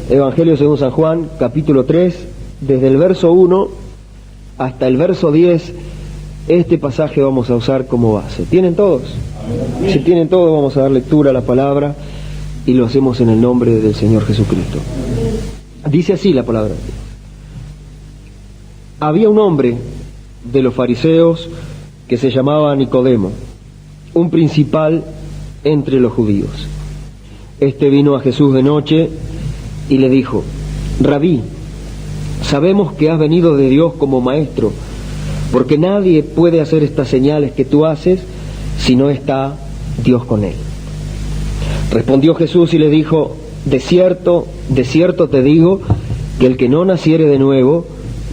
Evangelio según San Juan, capítulo 3, desde el verso 1 hasta el verso 10, este pasaje vamos a usar como base. ¿Tienen todos? Si tienen todos, vamos a dar lectura a la palabra y lo hacemos en el nombre del Señor Jesucristo. Dice así la palabra de Dios. Había un hombre de los fariseos que se llamaba Nicodemo, un principal entre los judíos. Este vino a Jesús de noche y le dijo: Rabí, sabemos que has venido de Dios como maestro, porque nadie puede hacer estas señales que tú haces si no está Dios con él. Respondió Jesús y le dijo: de cierto te digo, que el que no naciere de nuevo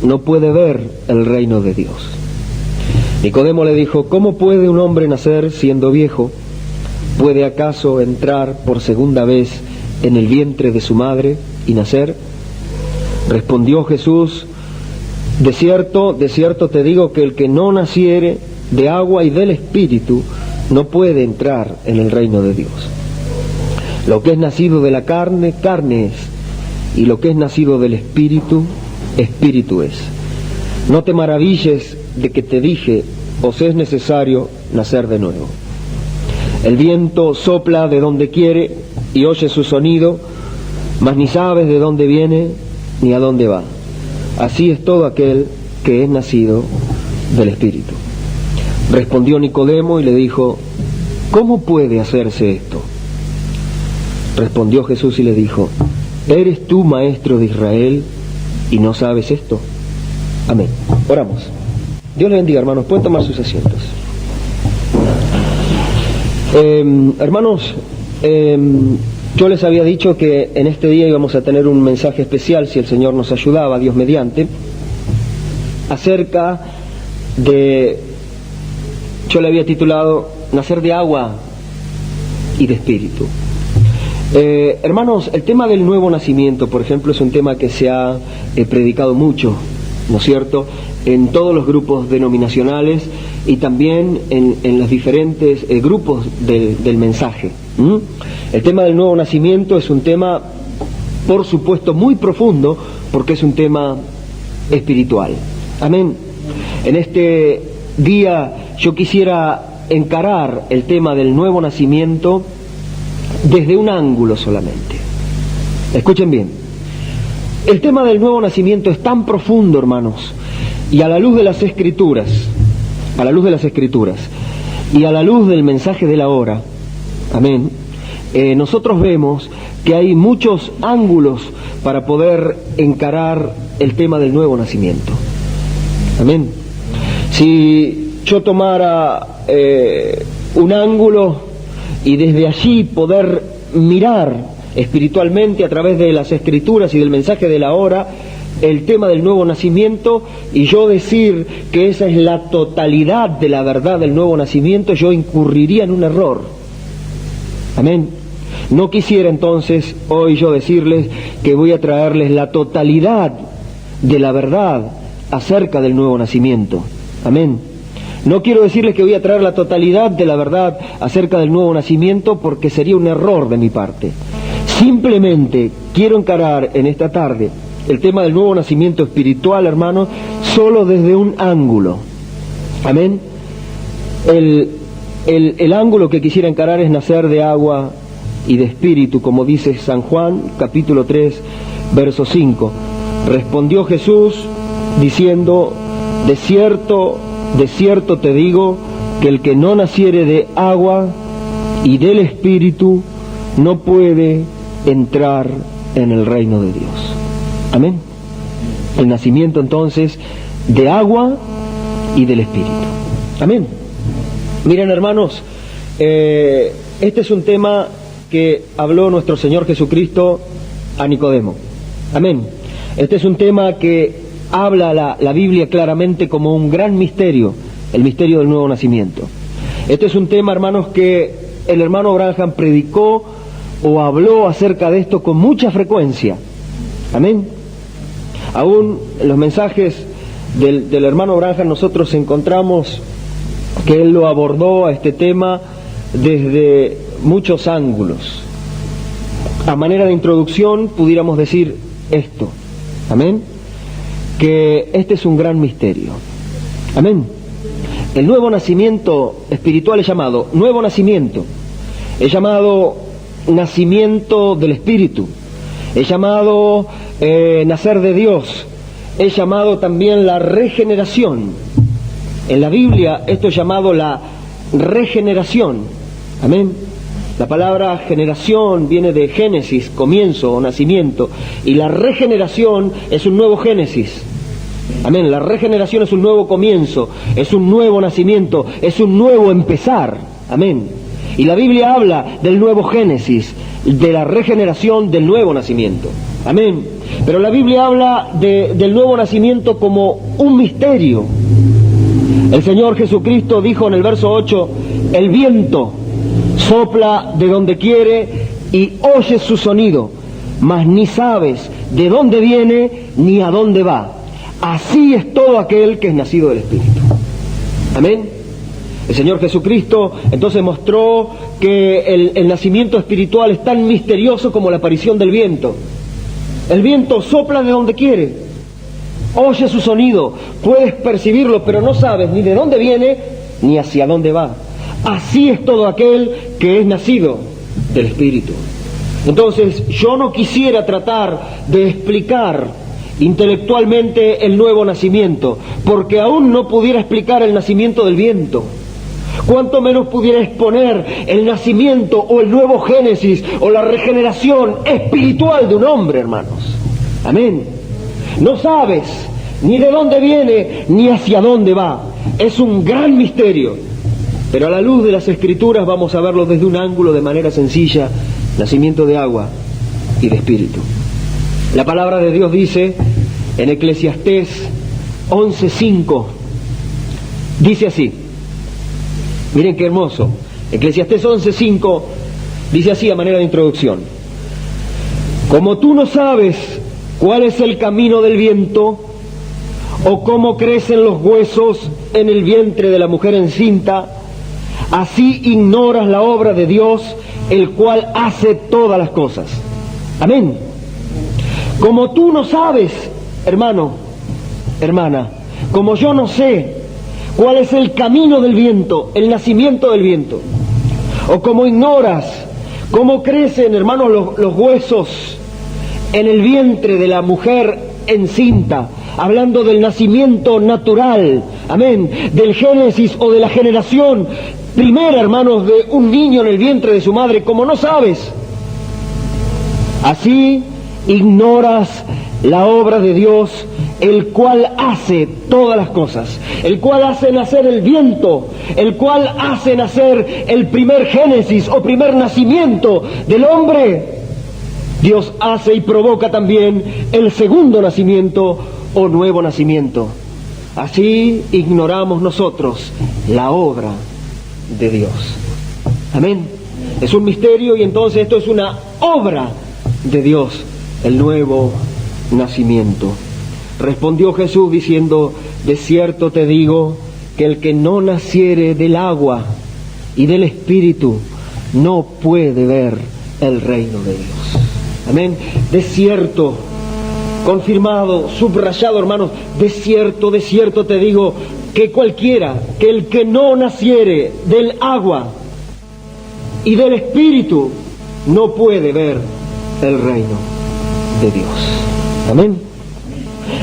no puede ver el reino de Dios. Nicodemo le dijo: ¿cómo puede un hombre nacer siendo viejo? ¿Puede acaso entrar por segunda vez en el vientre de su madre y nacer? Respondió Jesús: de cierto te digo, que el que no naciere de agua y del Espíritu no puede entrar en el reino de Dios. Lo que es nacido de la carne, carne es, y lo que es nacido del Espíritu, Espíritu es. No te maravilles de que te dije: os es necesario nacer de nuevo. El viento sopla de donde quiere y oyes su sonido, mas ni sabes de dónde viene ni a dónde va. Así es todo aquel que es nacido del Espíritu. Respondió Nicodemo y le dijo: ¿cómo puede hacerse esto? Respondió Jesús y le dijo: ¿eres tú maestro de Israel y no sabes esto? Amén. Oramos. Dios les bendiga, hermanos. Pueden tomar sus asientos. Hermanos, yo les había dicho que en este día íbamos a tener un mensaje especial, si el Señor nos ayudaba, Dios mediante, acerca de, yo le había titulado, nacer de agua y de espíritu. Hermanos, el tema del nuevo nacimiento, por ejemplo, es un tema que se ha predicado mucho, ¿no es cierto?, en todos los grupos denominacionales y también en los diferentes grupos del mensaje. El tema del nuevo nacimiento es un tema, por supuesto, muy profundo, porque es un tema espiritual. Amén. En este día yo quisiera encarar el tema del nuevo nacimiento desde un ángulo solamente. Escuchen bien. El tema del nuevo nacimiento es tan profundo, hermanos, y a la luz de las Escrituras, y a la luz del mensaje de la hora, amén, nosotros vemos que hay muchos ángulos para poder encarar el tema del nuevo nacimiento. Amén. Si yo tomara un ángulo y desde allí poder mirar espiritualmente a través de las Escrituras y del mensaje de la hora el tema del nuevo nacimiento, y yo decir que esa es la totalidad de la verdad del nuevo nacimiento, yo incurriría en un error. Amén. No quisiera entonces hoy yo decirles que voy a traerles la totalidad de la verdad acerca del nuevo nacimiento. Amén. No quiero decirles que voy a traer la totalidad de la verdad acerca del nuevo nacimiento, porque sería un error de mi parte. Simplemente quiero encarar en esta tarde el tema del nuevo nacimiento espiritual, hermanos, solo desde un ángulo. Amén. El ángulo que quisiera encarar es nacer de agua y de espíritu, como dice San Juan, capítulo 3, verso 5. Respondió Jesús diciendo: de cierto te digo, que el que no naciere de agua y del espíritu no puede entrar en el reino de Dios. Amén. El nacimiento entonces de agua y del espíritu. Amén. Miren, hermanos, este es un tema que habló nuestro Señor Jesucristo a Nicodemo. Amén. Este es un tema que habla la Biblia claramente como un gran misterio, el misterio del nuevo nacimiento. Este es un tema, hermanos, que el hermano Branham predicó o habló acerca de esto con mucha frecuencia. Amén. Aún en los mensajes del hermano Branham nosotros encontramos que él lo abordó a este tema desde muchos ángulos. a manera de introducción pudiéramos decir esto, amén, que este es un gran misterio, amén. El nuevo nacimiento espiritual es llamado nuevo nacimiento, es llamado nacimiento del Espíritu, es llamado nacer de Dios, es llamado también la regeneración. En la Biblia esto es llamado la regeneración, amén. La palabra generación viene de Génesis, comienzo o nacimiento, y la regeneración es un nuevo Génesis. Amén, la regeneración es un nuevo comienzo, es un nuevo nacimiento, es un nuevo empezar. Amén. Y la Biblia habla del nuevo Génesis, de la regeneración, del nuevo nacimiento. Amén. Pero la Biblia habla del nuevo nacimiento como un misterio. El Señor Jesucristo dijo en el verso 8, el viento sopla de donde quiere y oyes su sonido, mas ni sabes de dónde viene ni a dónde va. Así es todo aquel que es nacido del Espíritu. Amén. El Señor Jesucristo entonces mostró que el nacimiento espiritual es tan misterioso como la aparición del viento. El viento sopla de donde quiere, oye su sonido, puedes percibirlo, pero no sabes ni de dónde viene ni hacia dónde va. Así es todo aquel que es nacido del Espíritu. Entonces, yo no quisiera tratar de explicar intelectualmente el nuevo nacimiento, porque aún no pudiera explicar el nacimiento del viento, cuanto menos pudiera exponer el nacimiento o el nuevo Génesis o la regeneración espiritual de un hombre, hermanos. Amén. No sabes ni de dónde viene ni hacia dónde va. Es un gran misterio, pero a la luz de las Escrituras vamos a verlo desde un ángulo de manera sencilla: nacimiento de agua y de espíritu. La palabra de Dios dice en Eclesiastés 11:5, dice así, miren qué hermoso, Eclesiastés 11:5 dice así a manera de introducción: como tú no sabes cuál es el camino del viento, o cómo crecen los huesos en el vientre de la mujer encinta, así ignoras la obra de Dios, el cual hace todas las cosas. Amén. Como tú no sabes, hermano, hermana, como yo no sé cuál es el camino del viento, el nacimiento del viento, o como ignoras cómo crecen, hermanos, los huesos en el vientre de la mujer encinta, hablando del nacimiento natural, amén, del Génesis o de la generación primera, hermanos, de un niño en el vientre de su madre, como no sabes, así ignoras la obra de Dios, el cual hace todas las cosas, el cual hace nacer el viento, el cual hace nacer el primer Génesis o primer nacimiento del hombre. Dios hace y provoca también el segundo nacimiento o nuevo nacimiento. Así ignoramos nosotros la obra de Dios. Amén. Es un misterio, y entonces esto es una obra de Dios, el nuevo nacimiento. Respondió Jesús diciendo: de cierto te digo que el que no naciere del agua y del Espíritu no puede ver el reino de Dios. Amén. De cierto, confirmado, subrayado, hermanos, de cierto te digo que cualquiera, que el que no naciere del agua y del Espíritu no puede ver el reino de Dios. Amén.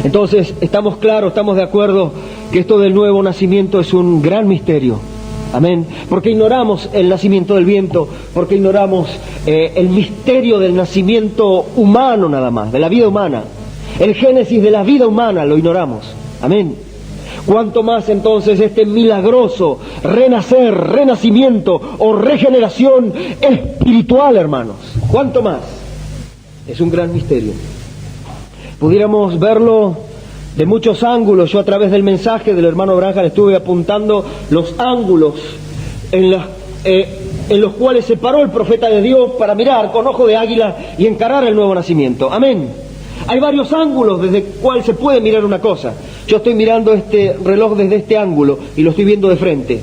Entonces, estamos claros, estamos de acuerdo que esto del nuevo nacimiento es un gran misterio. Amén. Porque ignoramos el nacimiento del viento, porque ignoramos el misterio del nacimiento humano nada más, de la vida humana. El génesis de la vida humana lo ignoramos. Amén. Cuanto más entonces este milagroso renacer, renacimiento o regeneración espiritual, hermanos. Cuanto más. Es un gran misterio. Pudiéramos verlo de muchos ángulos. Yo, a través del mensaje del hermano Branham, estuve apuntando los ángulos en los cuales se paró el profeta de Dios para mirar con ojo de águila y encarar el nuevo nacimiento. Amén. Hay varios ángulos desde el cual se puede mirar una cosa. Yo estoy mirando este reloj desde este ángulo y lo estoy viendo de frente.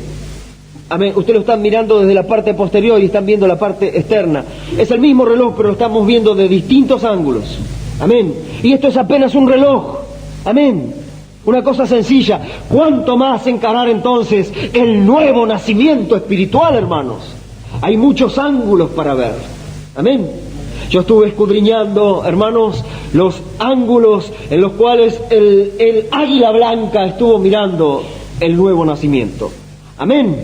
Amén. Ustedes lo están mirando desde la parte posterior y están viendo la parte externa. Es el mismo reloj, pero lo estamos viendo de distintos ángulos. Amén. Y esto es apenas un reloj. Amén. Una cosa sencilla. ¿Cuánto más encarar entonces el nuevo nacimiento espiritual, hermanos? Hay muchos ángulos para ver. Amén. Yo estuve escudriñando, hermanos, los ángulos en los cuales el águila blanca estuvo mirando el nuevo nacimiento. Amén.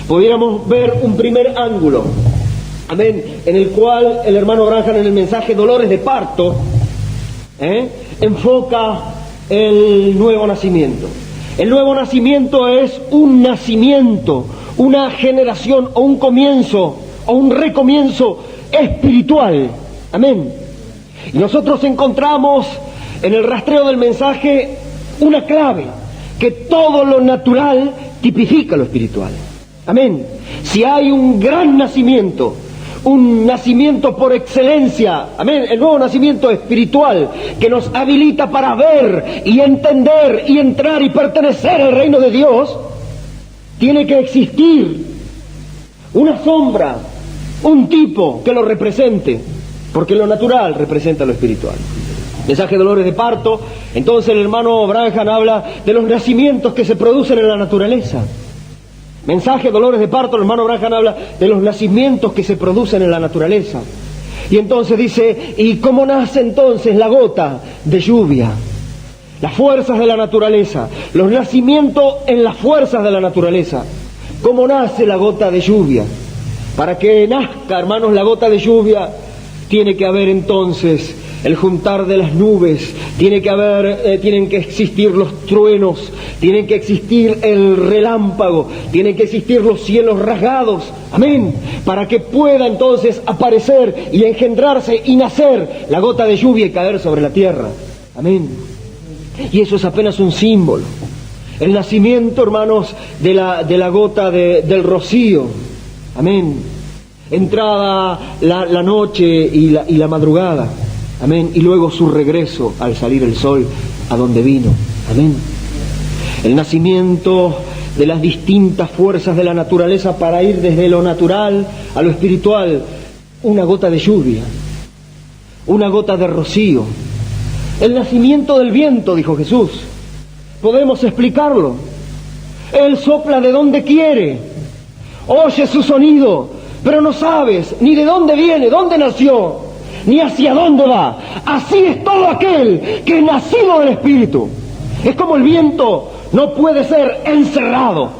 Pudiéramos ver un primer ángulo. Amén. En el cual el hermano Branham, en el mensaje Dolores de Parto, enfoca el nuevo nacimiento. El nuevo nacimiento es un nacimiento, una generación o un comienzo o un recomienzo espiritual. Amén. Y nosotros encontramos en el rastreo del mensaje una clave, que todo lo natural tipifica lo espiritual. Amén. Si hay un gran nacimiento, un nacimiento por excelencia, amén, el nuevo nacimiento espiritual que nos habilita para ver y entender y entrar y pertenecer al reino de Dios, tiene que existir una sombra, un tipo que lo represente, porque lo natural representa lo espiritual. Mensaje de Dolores de Parto, entonces el hermano Branham habla de los nacimientos que se producen en la naturaleza. Mensaje Dolores de Parto, el hermano Branham habla de los nacimientos que se producen en la naturaleza. Y entonces dice, ¿y cómo nace entonces la gota de lluvia? Las fuerzas de la naturaleza, los nacimientos en las fuerzas de la naturaleza. ¿Cómo nace la gota de lluvia? Para que nazca, hermanos, la gota de lluvia, tiene que haber entonces el juntar de las nubes, tienen que existir los truenos, tienen que existir el relámpago, tienen que existir los cielos rasgados, amén, para que pueda entonces aparecer y engendrarse y nacer la gota de lluvia y caer sobre la tierra, amén. Y eso es apenas un símbolo. El nacimiento, hermanos, de la gota del rocío, amén. Entrada la noche y la madrugada, amén, y luego su regreso al salir el sol a donde vino, amén. El nacimiento de las distintas fuerzas de la naturaleza para ir desde lo natural a lo espiritual. Una gota de lluvia, una gota de rocío, el nacimiento del viento, dijo Jesús. Podemos explicarlo. Él sopla de donde quiere, oye su sonido, pero no sabes ni de dónde viene, dónde nació, ni hacia dónde va. Así es todo aquel que es nacido del Espíritu. Es como el viento, no puede ser encerrado,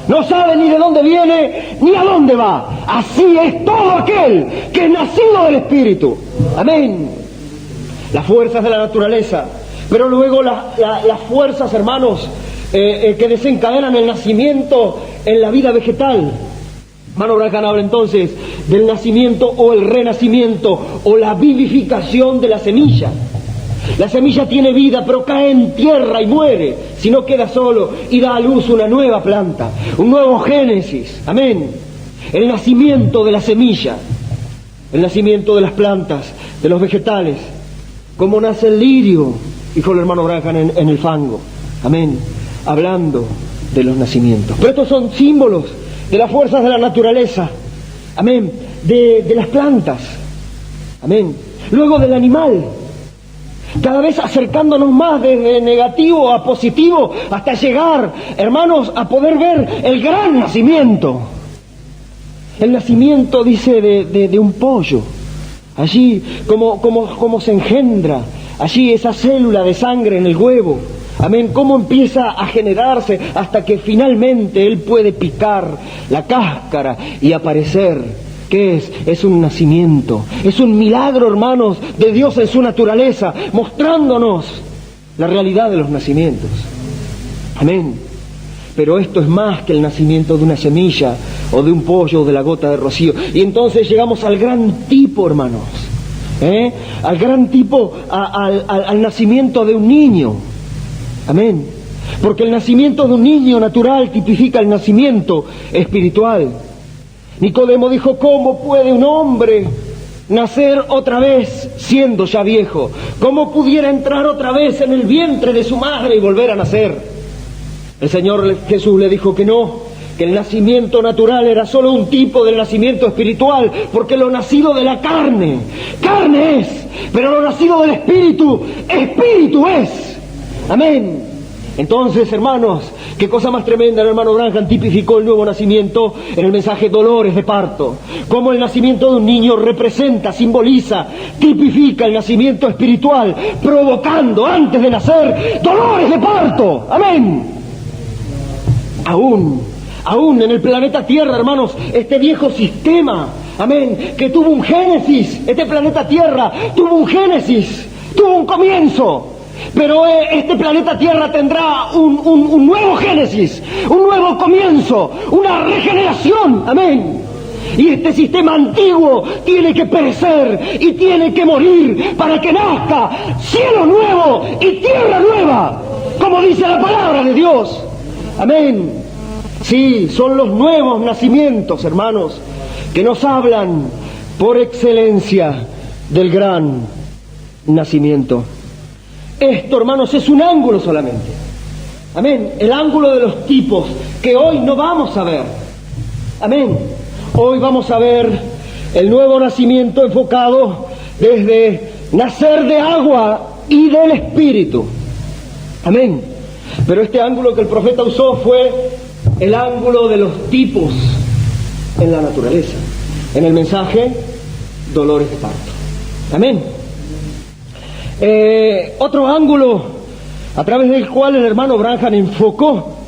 no sabe ni de dónde viene ni a dónde va. Así es todo aquel que es nacido del Espíritu. Amén. Las fuerzas de la naturaleza, pero luego las fuerzas, hermanos, que desencadenan el nacimiento en la vida vegetal. Hermano Branham habla entonces del nacimiento o el renacimiento o la vivificación de la semilla. La semilla tiene vida, pero cae en tierra y muere, si no queda solo, y da a luz una nueva planta, un nuevo génesis. Amén. El nacimiento de la semilla, el nacimiento de las plantas, de los vegetales, como nace el lirio, dijo el hermano Branham en el fango. Amén. Hablando de los nacimientos. Pero estos son símbolos de las fuerzas de la naturaleza, amén, de las plantas, amén, luego del animal, cada vez acercándonos más desde negativo a positivo, hasta llegar, hermanos, a poder ver el gran nacimiento. El nacimiento, dice, de un pollo, allí como se engendra, allí esa célula de sangre en el huevo. Amén, cómo empieza a generarse hasta que finalmente él puede picar la cáscara y aparecer. ¿Qué es? Es un nacimiento, es un milagro, hermanos, de Dios en su naturaleza, mostrándonos la realidad de los nacimientos. Amén. Pero esto es más que el nacimiento de una semilla o de un pollo o de la gota de rocío. Y entonces llegamos al gran tipo, hermanos, al gran tipo, al nacimiento de un niño. Amén. Porque el nacimiento de un niño natural tipifica el nacimiento espiritual. Nicodemo dijo, ¿cómo puede un hombre nacer otra vez siendo ya viejo? ¿Cómo pudiera entrar otra vez en el vientre de su madre y volver a nacer? El Señor Jesús le dijo que no, que el nacimiento natural era solo un tipo del nacimiento espiritual, porque lo nacido de la carne, carne es, pero lo nacido del espíritu, espíritu es. Amén. Entonces, hermanos, qué cosa más tremenda, el hermano Branham tipificó el nuevo nacimiento en el mensaje Dolores de Parto. Cómo el nacimiento de un niño representa, simboliza, tipifica el nacimiento espiritual, provocando antes de nacer dolores de parto. Amén. Aún en el planeta Tierra, hermanos, este viejo sistema, amén, que tuvo un génesis, este planeta Tierra tuvo un génesis, tuvo un comienzo. Pero este planeta Tierra tendrá un nuevo génesis, un nuevo comienzo, una regeneración, amén. Y este sistema antiguo tiene que perecer y tiene que morir para que nazca cielo nuevo y tierra nueva, como dice la palabra de Dios, amén. Sí, son los nuevos nacimientos, hermanos, que nos hablan por excelencia del gran nacimiento. Esto, hermanos, es un ángulo solamente. Amén. El ángulo de los tipos que hoy no vamos a ver. Amén. Hoy vamos a ver el nuevo nacimiento enfocado desde nacer de agua y del Espíritu. Amén. Pero este ángulo que el profeta usó fue el ángulo de los tipos en la naturaleza. En el mensaje, dolores de parto. Amén. Otro ángulo a través del cual el hermano Branham enfocó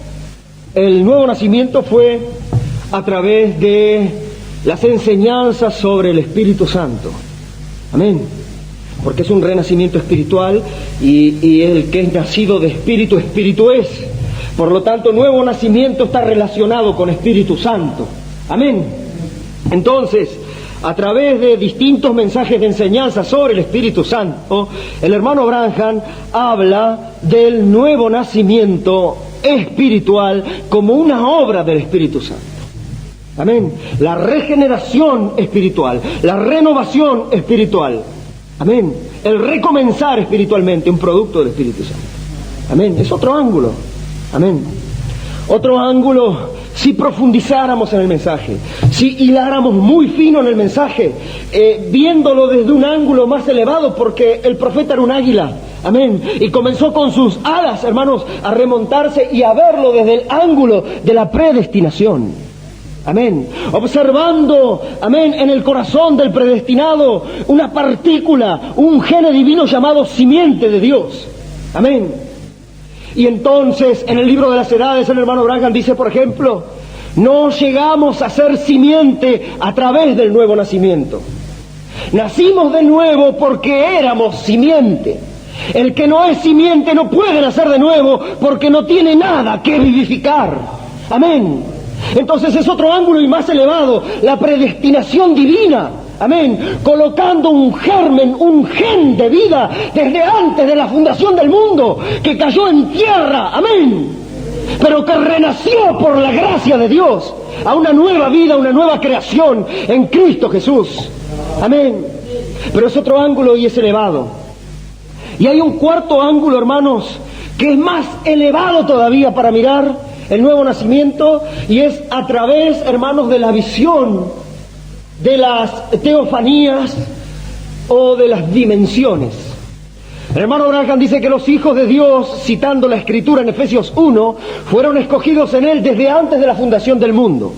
el nuevo nacimiento fue a través de las enseñanzas sobre el Espíritu Santo. Amén. Porque es un renacimiento espiritual y el que es nacido de espíritu, espíritu es. Por lo tanto, nuevo nacimiento está relacionado con Espíritu Santo. Amén. Entonces, a través de distintos mensajes de enseñanza sobre el Espíritu Santo, el hermano Branham habla del nuevo nacimiento espiritual como una obra del Espíritu Santo. Amén. La regeneración espiritual, la renovación espiritual. Amén. El recomenzar espiritualmente, un producto del Espíritu Santo. Amén. Es otro ángulo. Amén. Otro ángulo, si profundizáramos en el mensaje, si hiláramos muy fino en el mensaje, viéndolo desde un ángulo más elevado, porque el profeta era un águila, amén, y comenzó con sus alas, hermanos, a remontarse y a verlo desde el ángulo de la predestinación, amén, observando, amén, en el corazón del predestinado una partícula, un gene divino llamado simiente de Dios, amén. Y entonces, en el libro de las edades, el hermano Branham dice, por ejemplo, no llegamos a ser simiente a través del nuevo nacimiento. Nacimos de nuevo porque éramos simiente. El que no es simiente no puede nacer de nuevo porque no tiene nada que vivificar. Amén. Entonces es otro ángulo y más elevado, la predestinación divina. Amén, colocando un germen, un gen de vida desde antes de la fundación del mundo, que cayó en tierra, amén, pero que renació por la gracia de Dios a una nueva vida, una nueva creación en Cristo Jesús, amén. Pero es otro ángulo y es elevado. Y hay un cuarto ángulo, hermanos, que es más elevado todavía para mirar el nuevo nacimiento, y es a través, hermanos, de la visión de las teofanías o de las dimensiones. El hermano Branham dice que los hijos de Dios, citando la Escritura en Efesios 1, fueron escogidos en Él desde antes de la fundación del mundo.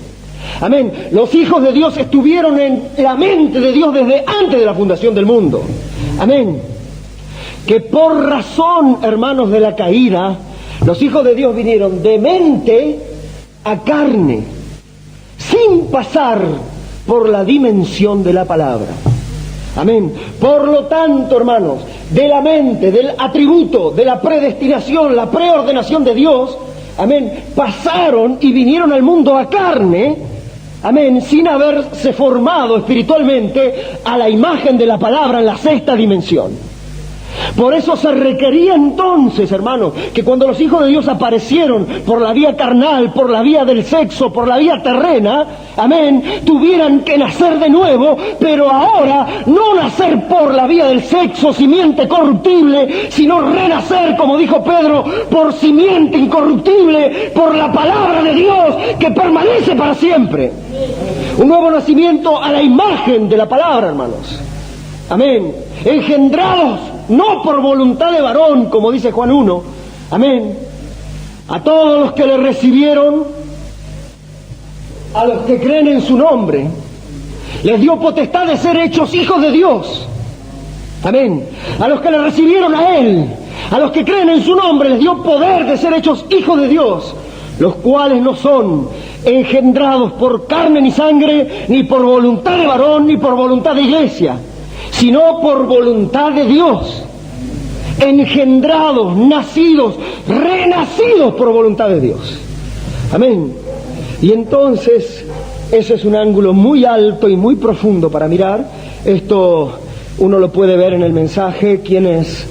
Amén. Los hijos de Dios estuvieron en la mente de Dios desde antes de la fundación del mundo. Amén. Que por razón, hermanos, de la caída, los hijos de Dios vinieron de mente a carne, sin pasar por la dimensión de la palabra. Amén. Por lo tanto, hermanos, de la mente, del atributo, de la predestinación, la preordenación de Dios, amén, pasaron y vinieron al mundo a carne, amén, sin haberse formado espiritualmente a la imagen de la palabra en la sexta dimensión. Por eso se requería entonces, hermanos, que cuando los hijos de Dios aparecieron por la vía carnal, por la vía del sexo, por la vía terrena, amén, tuvieran que nacer de nuevo, pero ahora no nacer por la vía del sexo, simiente corruptible, sino renacer, como dijo Pedro, por simiente incorruptible, por la palabra de Dios que permanece para siempre. Un nuevo nacimiento a la imagen de la palabra, hermanos. Amén. Engendrados no por voluntad de varón, como dice Juan 1. Amén. A todos los que le recibieron, a los que creen en su nombre, les dio potestad de ser hechos hijos de Dios. Amén. A los que le recibieron a Él, a los que creen en su nombre, les dio poder de ser hechos hijos de Dios, los cuales no son engendrados por carne ni sangre, ni por voluntad de varón, ni por voluntad de iglesia, sino por voluntad de Dios, engendrados, nacidos, renacidos por voluntad de Dios. Amén. Y entonces, ese es un ángulo muy alto y muy profundo para mirar. Esto uno lo puede ver en el mensaje, quién es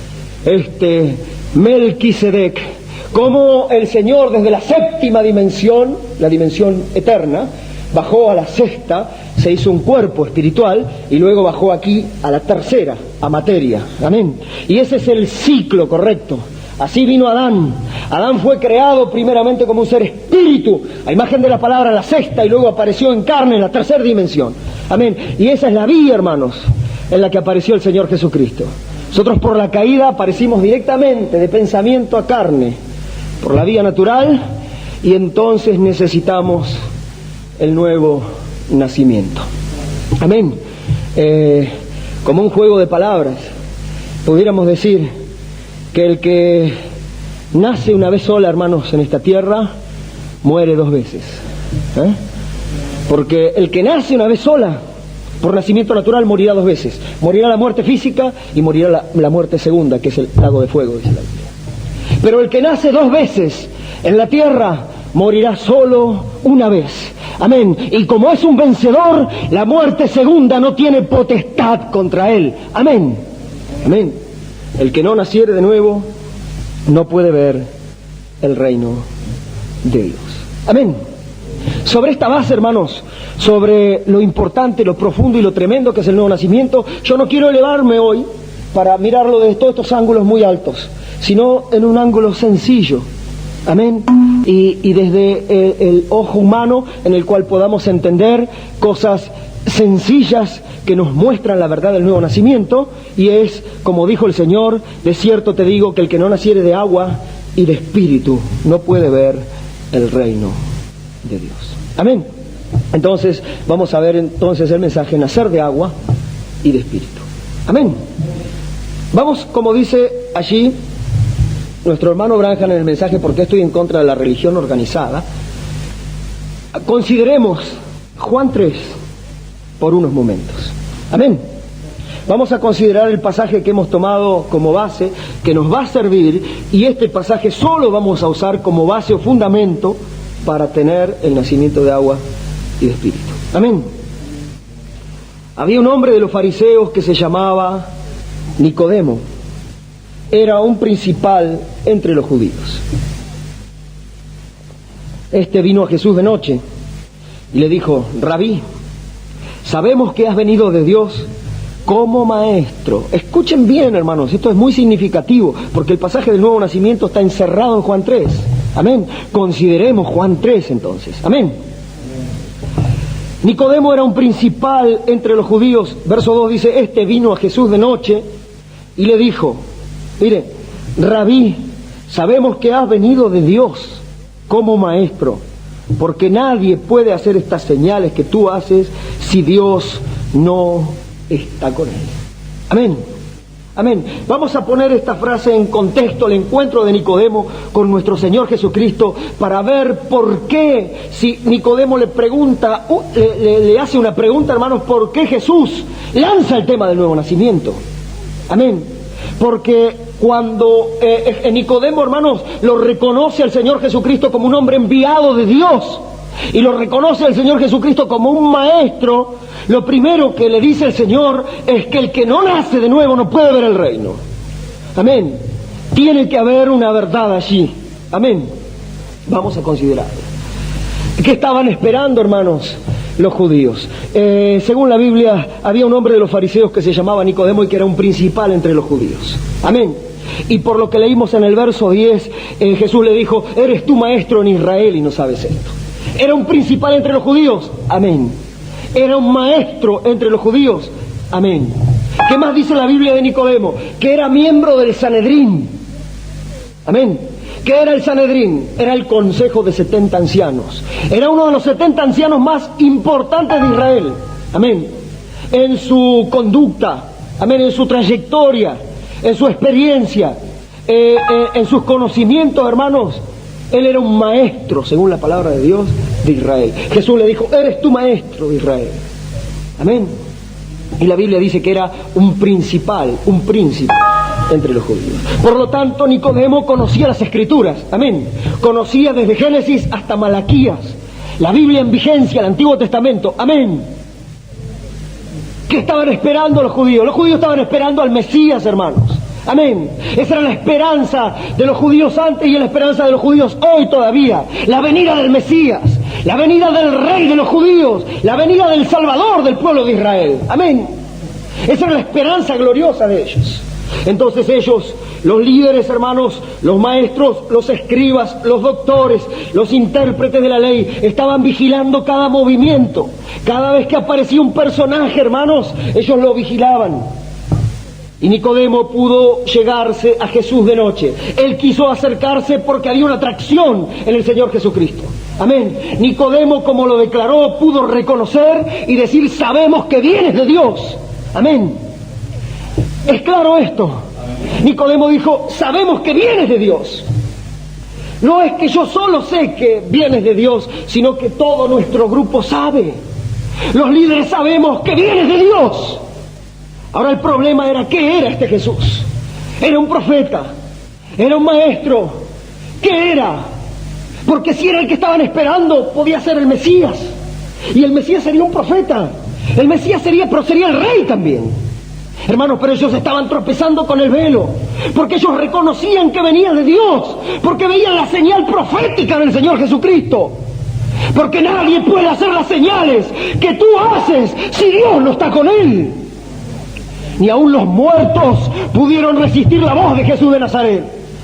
Melquisedec, cómo el Señor desde la séptima dimensión, la dimensión eterna, bajó a la sexta, se hizo un cuerpo espiritual y luego bajó aquí a la tercera, a materia. Amén. Y ese es el ciclo correcto. Así vino Adán. Adán fue creado primeramente como un ser espíritu, a imagen de la palabra, la sexta, y luego apareció en carne en la tercera dimensión. Amén. Y esa es la vía, hermanos, en la que apareció el Señor Jesucristo. Nosotros por la caída aparecimos directamente de pensamiento a carne, por la vía natural, y entonces necesitamos el nuevo nacimiento. Amén. Como un juego de palabras, pudiéramos decir que el que nace una vez sola, hermanos, en esta tierra, muere dos veces. Porque el que nace una vez sola, por nacimiento natural, morirá dos veces. Morirá la muerte física y morirá la muerte segunda, que es el lago de fuego, dice la Biblia. Pero el que nace dos veces en la tierra, morirá solo una vez. Amén. Y como es un vencedor, la muerte segunda no tiene potestad contra él. Amén. Amén. El que no naciere de nuevo no puede ver el reino de Dios. Amén. Sobre esta base, hermanos, sobre lo importante, lo profundo y lo tremendo que es el nuevo nacimiento, yo no quiero elevarme hoy para mirarlo desde todos estos ángulos muy altos, sino en un ángulo sencillo. Amén. Y desde el ojo humano en el cual podamos entender cosas sencillas que nos muestran la verdad del nuevo nacimiento, y es, como dijo el Señor, de cierto te digo que el que no naciere de agua y de espíritu no puede ver el reino de Dios. Amén. Entonces, vamos a ver entonces el mensaje, nacer de agua y de espíritu. Amén. Vamos, como dice allí nuestro hermano Branham en el mensaje, porque estoy en contra de la religión organizada. Consideremos Juan 3 por unos momentos. Amén. Vamos a considerar el pasaje que hemos tomado como base, que nos va a servir, y este pasaje solo vamos a usar como base o fundamento para tener el nacimiento de agua y de espíritu. Amén. Había un hombre de los fariseos que se llamaba Nicodemo. Era un principal entre los judíos. Este vino a Jesús de noche y le dijo: Rabí, sabemos que has venido de Dios como maestro. Escuchen bien, hermanos, esto es muy significativo, porque el pasaje del nuevo nacimiento está encerrado en Juan 3. Amén. Consideremos Juan 3 entonces. Amén. Nicodemo era un principal entre los judíos. Verso 2 dice: este vino a Jesús de noche y le dijo: mire, Rabí, sabemos que has venido de Dios como maestro, porque nadie puede hacer estas señales que tú haces si Dios no está con él. Amén. Amén. Vamos a poner esta frase en contexto, el encuentro de Nicodemo con nuestro Señor Jesucristo, para ver por qué, si Nicodemo le pregunta, le hace una pregunta, hermanos, ¿por qué Jesús lanza el tema del nuevo nacimiento? Amén. Porque cuando Nicodemo, hermanos, lo reconoce al Señor Jesucristo como un hombre enviado de Dios, y lo reconoce al Señor Jesucristo como un maestro, lo primero que le dice el Señor es que el que no nace de nuevo no puede ver el reino. Amén. Tiene que haber una verdad allí. Amén. Vamos a considerarlo. ¿Qué estaban esperando, hermanos, los judíos? Según la Biblia, había un hombre de los fariseos que se llamaba Nicodemo y que era un principal entre los judíos. Amén. Y por lo que leímos en el verso 10, Jesús le dijo: eres tú maestro en Israel y no sabes esto. Era un principal entre los judíos. Amén. Era un maestro entre los judíos. Amén. ¿Qué más dice la Biblia de Nicodemo? Que era miembro del Sanedrín. Amén. ¿Qué era el Sanedrín? Era el consejo de 70 ancianos. Era uno de los 70 ancianos más importantes de Israel. Amén. En su conducta, amén, en su trayectoria, en su experiencia, en sus conocimientos, hermanos, él era un maestro, según la palabra de Dios, de Israel. Jesús le dijo: eres tú maestro de Israel. Amén. Y la Biblia dice que era un principal, un príncipe entre los judíos. Por lo tanto, Nicodemo conocía las Escrituras. Amén. Conocía desde Génesis hasta Malaquías, la Biblia en vigencia, el Antiguo Testamento. Amén. ¿Qué estaban esperando los judíos? Los judíos estaban esperando al Mesías, hermanos. Amén. Esa era la esperanza de los judíos antes y la esperanza de los judíos hoy todavía. La venida del Mesías, la venida del Rey de los judíos, la venida del Salvador del pueblo de Israel. Amén. Esa era la esperanza gloriosa de ellos. Entonces ellos, los líderes, hermanos, los maestros, los escribas, los doctores, los intérpretes de la ley, estaban vigilando cada movimiento. Cada vez que aparecía un personaje, hermanos, ellos lo vigilaban. Y Nicodemo pudo llegarse a Jesús de noche. Él quiso acercarse porque había una atracción en el Señor Jesucristo. Amén. Nicodemo, como lo declaró, pudo reconocer y decir: sabemos que vienes de Dios. Amén. ¿Es claro esto? Nicodemo dijo: sabemos que vienes de Dios. No es que yo solo sé que vienes de Dios, sino que todo nuestro grupo sabe. Los líderes sabemos que vienes de Dios. Ahora el problema era: ¿qué era este Jesús? ¿Era un profeta? ¿Era un maestro? ¿Qué era? Porque si era el que estaban esperando, podía ser el Mesías. Y el Mesías sería un profeta. El Mesías sería el rey también. Hermanos, pero ellos estaban tropezando con el velo, porque ellos reconocían que venía de Dios, porque veían la señal profética del Señor Jesucristo. Porque nadie puede hacer las señales que tú haces si Dios no está con él. Ni aun los muertos pudieron resistir la voz de Jesús de Nazaret.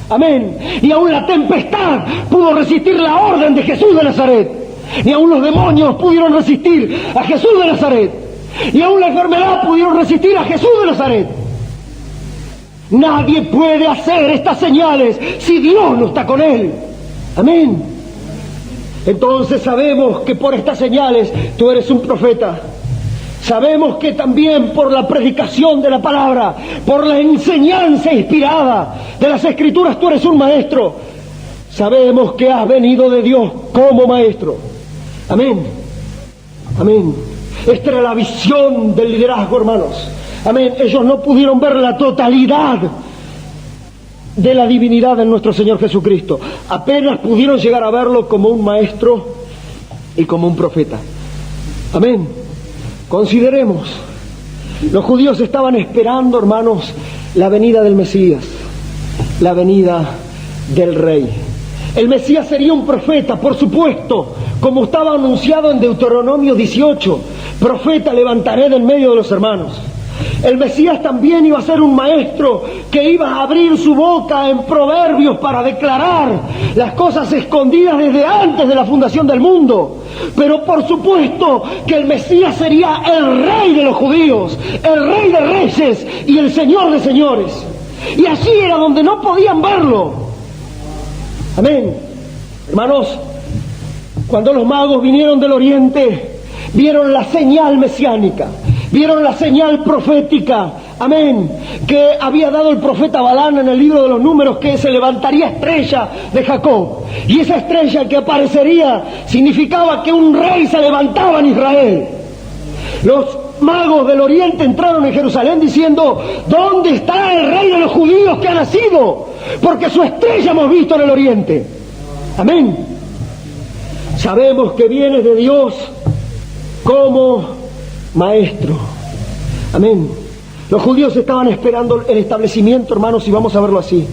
Amén. Ni aun la tempestad pudo resistir la orden de Jesús de Nazaret. Ni aun los demonios pudieron resistir a Jesús de Nazaret. Ni aun la enfermedad pudieron resistir a Jesús de Nazaret. Nadie puede hacer estas señales si Dios no está con él. Amén. Entonces sabemos que por estas señales tú eres un profeta. Sabemos que también por la predicación de la palabra, por la enseñanza inspirada de las Escrituras, tú eres un maestro. Sabemos que has venido de Dios como maestro. Amén. Amén. Esta era la visión del liderazgo, hermanos. Amén. Ellos no pudieron ver la totalidad de la divinidad de nuestro Señor Jesucristo. Apenas pudieron llegar a verlo como un maestro y como un profeta. Amén. Consideremos, los judíos estaban esperando, hermanos, la venida del Mesías, la venida del Rey. El Mesías sería un profeta, por supuesto, como estaba anunciado en Deuteronomio 18, profeta levantaré de en medio de los hermanos. El Mesías también iba a ser un maestro que iba a abrir su boca en proverbios para declarar las cosas escondidas desde antes de la fundación del mundo. Pero por supuesto que el Mesías sería el Rey de los judíos, el Rey de reyes y el Señor de señores. Y allí era donde no podían verlo. Amén. Hermanos, cuando los magos vinieron del oriente, vieron la señal mesiánica, vieron la señal profética, amén, que había dado el profeta Balaam en el libro de los Números, que se levantaría estrella de Jacob. Y esa estrella que aparecería significaba que un rey se levantaba en Israel. Los magos del oriente entraron en Jerusalén diciendo: ¿dónde está el rey de los judíos que ha nacido? Porque su estrella hemos visto en el oriente. Amén. Sabemos que vienes de Dios como maestro. Amén. Los judíos estaban esperando el establecimiento, hermanos, y vamos a verlo así,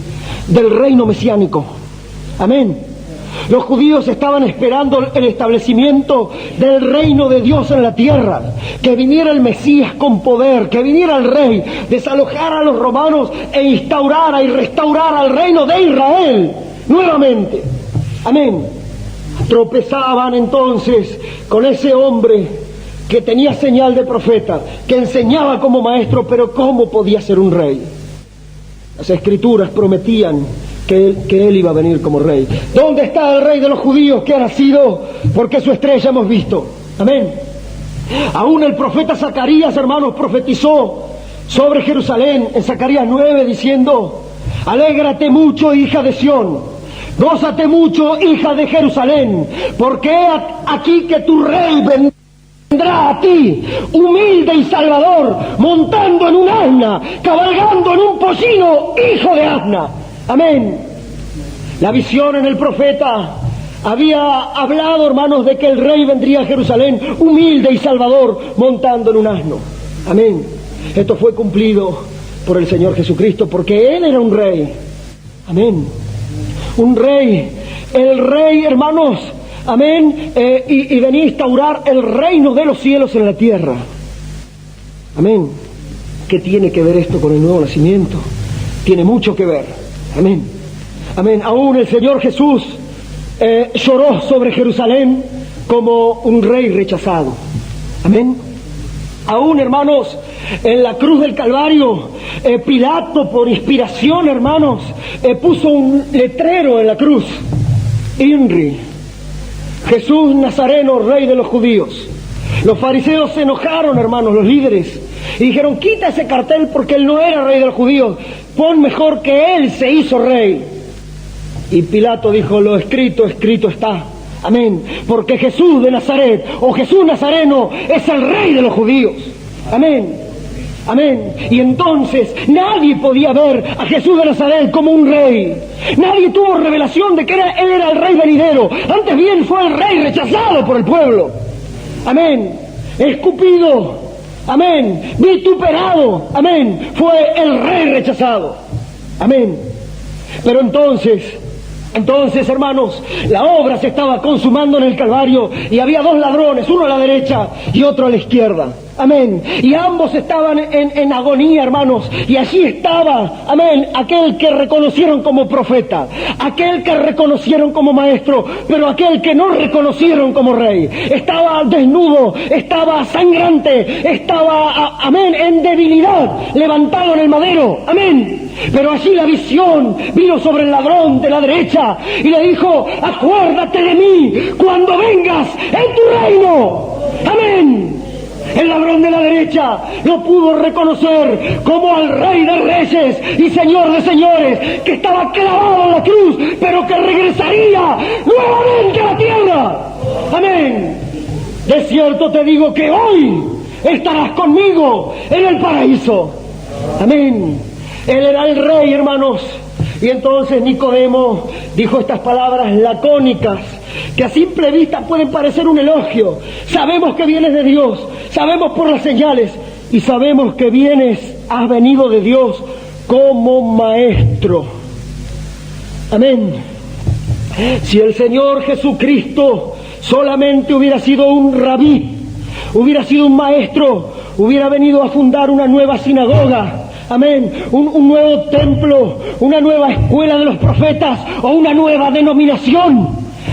del reino mesiánico. Amén. Los judíos estaban esperando el establecimiento del reino de Dios en la tierra, que viniera el Mesías con poder, que viniera el rey, desalojara a los romanos e instaurara y restaurara el reino de Israel nuevamente. Amén. Tropezaban entonces con ese hombre que tenía señal de profeta, que enseñaba como maestro, pero ¿cómo podía ser un rey? Las escrituras prometían que él iba a venir como rey. ¿Dónde está el rey de los judíos que ha nacido? Porque su estrella hemos visto. Amén. Aún el profeta Zacarías, hermanos, profetizó sobre Jerusalén en Zacarías 9 diciendo: alégrate mucho, hija de Sión, gózate mucho, hija de Jerusalén, porque aquí que tu rey vendrá a ti, humilde y salvador, montando en un asna, cabalgando en un pollino, hijo de asna. Amén. La visión en el profeta había hablado, hermanos, de que el rey vendría a Jerusalén humilde y salvador, montando en un asno. Amén. Esto fue cumplido por el Señor Jesucristo, porque Él era un rey. Amén. Un rey. El rey, hermanos, amén, y venía a instaurar el reino de los cielos en la tierra. Amén. ¿Qué tiene que ver esto con el nuevo nacimiento? Tiene mucho que ver. Amén. Amén. Aún el Señor Jesús lloró sobre Jerusalén como un rey rechazado. Amén. Aún, hermanos, en la cruz del Calvario, Pilato, por inspiración, hermanos, puso un letrero en la cruz: INRI, Jesús Nazareno, rey de los judíos. Los fariseos se enojaron, hermanos, los líderes, y dijeron: quita ese cartel porque él no era rey de los judíos, pon mejor que él se hizo rey. Y Pilato dijo: lo escrito, escrito está. Amén. Porque Jesús de Nazaret, o Jesús Nazareno, es el rey de los judíos. Amén. Amén. Y entonces nadie podía ver a Jesús de Nazaret como un rey. Nadie tuvo revelación de que él era el rey venidero. Antes bien fue el rey rechazado por el pueblo. Amén. Escupido. Amén. Vituperado. Amén. Fue el rey rechazado. Amén. Pero entonces, hermanos, la obra se estaba consumando en el Calvario y había dos ladrones, uno a la derecha y otro a la izquierda. Amén. Y ambos estaban en agonía, hermanos. Y allí estaba, amén, aquel que reconocieron como profeta, aquel que reconocieron como maestro, pero aquel que no reconocieron como rey. Estaba desnudo, estaba sangrante, estaba, amén, en debilidad, levantado en el madero. Amén. Pero allí la visión vino sobre el ladrón de la derecha y le dijo: acuérdate de mí cuando vengas en tu reino. Amén. El ladrón de la derecha lo pudo reconocer como al Rey de Reyes y Señor de Señores, que estaba clavado en la cruz, pero que regresaría nuevamente a la tierra. Amén. De cierto te digo que hoy estarás conmigo en el paraíso. Amén. Él era el Rey, hermanos. Y entonces Nicodemo dijo estas palabras lacónicas, que a simple vista pueden parecer un elogio. Sabemos que vienes de Dios, sabemos por las señales, y sabemos que has venido de Dios como maestro. Amén. Si el Señor Jesucristo solamente hubiera sido un rabí, hubiera sido un maestro, hubiera venido a fundar una nueva sinagoga, amén, un nuevo templo, una nueva escuela de los profetas o una nueva denominación,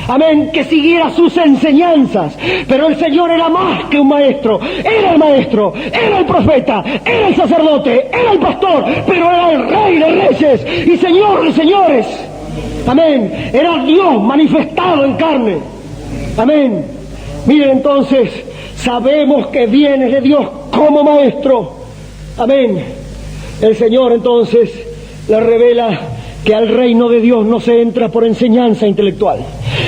amén, que siguiera sus enseñanzas. Pero el Señor era más que un maestro, era el maestro, era el profeta, era el sacerdote, era el pastor, pero era el Rey de Reyes y Señor de Señores. Amén. Era Dios manifestado en carne. Amén. Miren, entonces, sabemos que vienes de Dios como maestro. Amén. El Señor entonces le revela que al reino de Dios no se entra por enseñanza intelectual,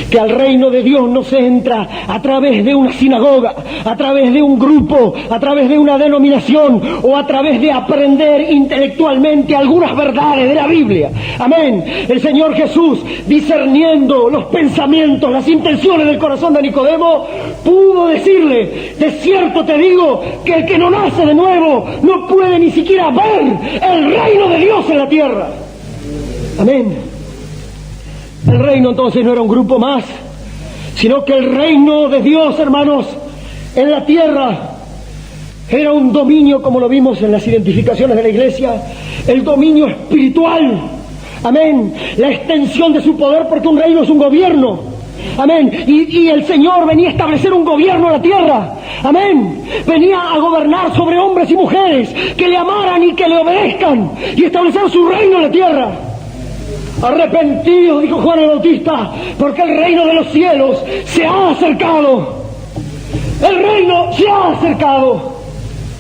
que al reino de Dios no se entra a través de una sinagoga, a través de un grupo, a través de una denominación o a través de aprender intelectualmente algunas verdades de la Biblia. Amén. El Señor Jesús, discerniendo los pensamientos, las intenciones del corazón de Nicodemo, pudo decirle: de cierto te digo que el que no nace de nuevo no puede ni siquiera ver el reino de Dios en la tierra. Amén. El reino entonces no era un grupo más, sino que el reino de Dios, hermanos, en la tierra era un dominio, como lo vimos en las identificaciones de la iglesia, el dominio espiritual. Amén. La extensión de su poder, porque un reino es un gobierno. Amén. Y el Señor venía a establecer un gobierno en la tierra. Amén. Venía a gobernar sobre hombres y mujeres que le amaran y que le obedezcan y establecer su reino en la tierra. Arrepentidos, dijo Juan el Bautista, porque el reino de los cielos se ha acercado. El reino se ha acercado.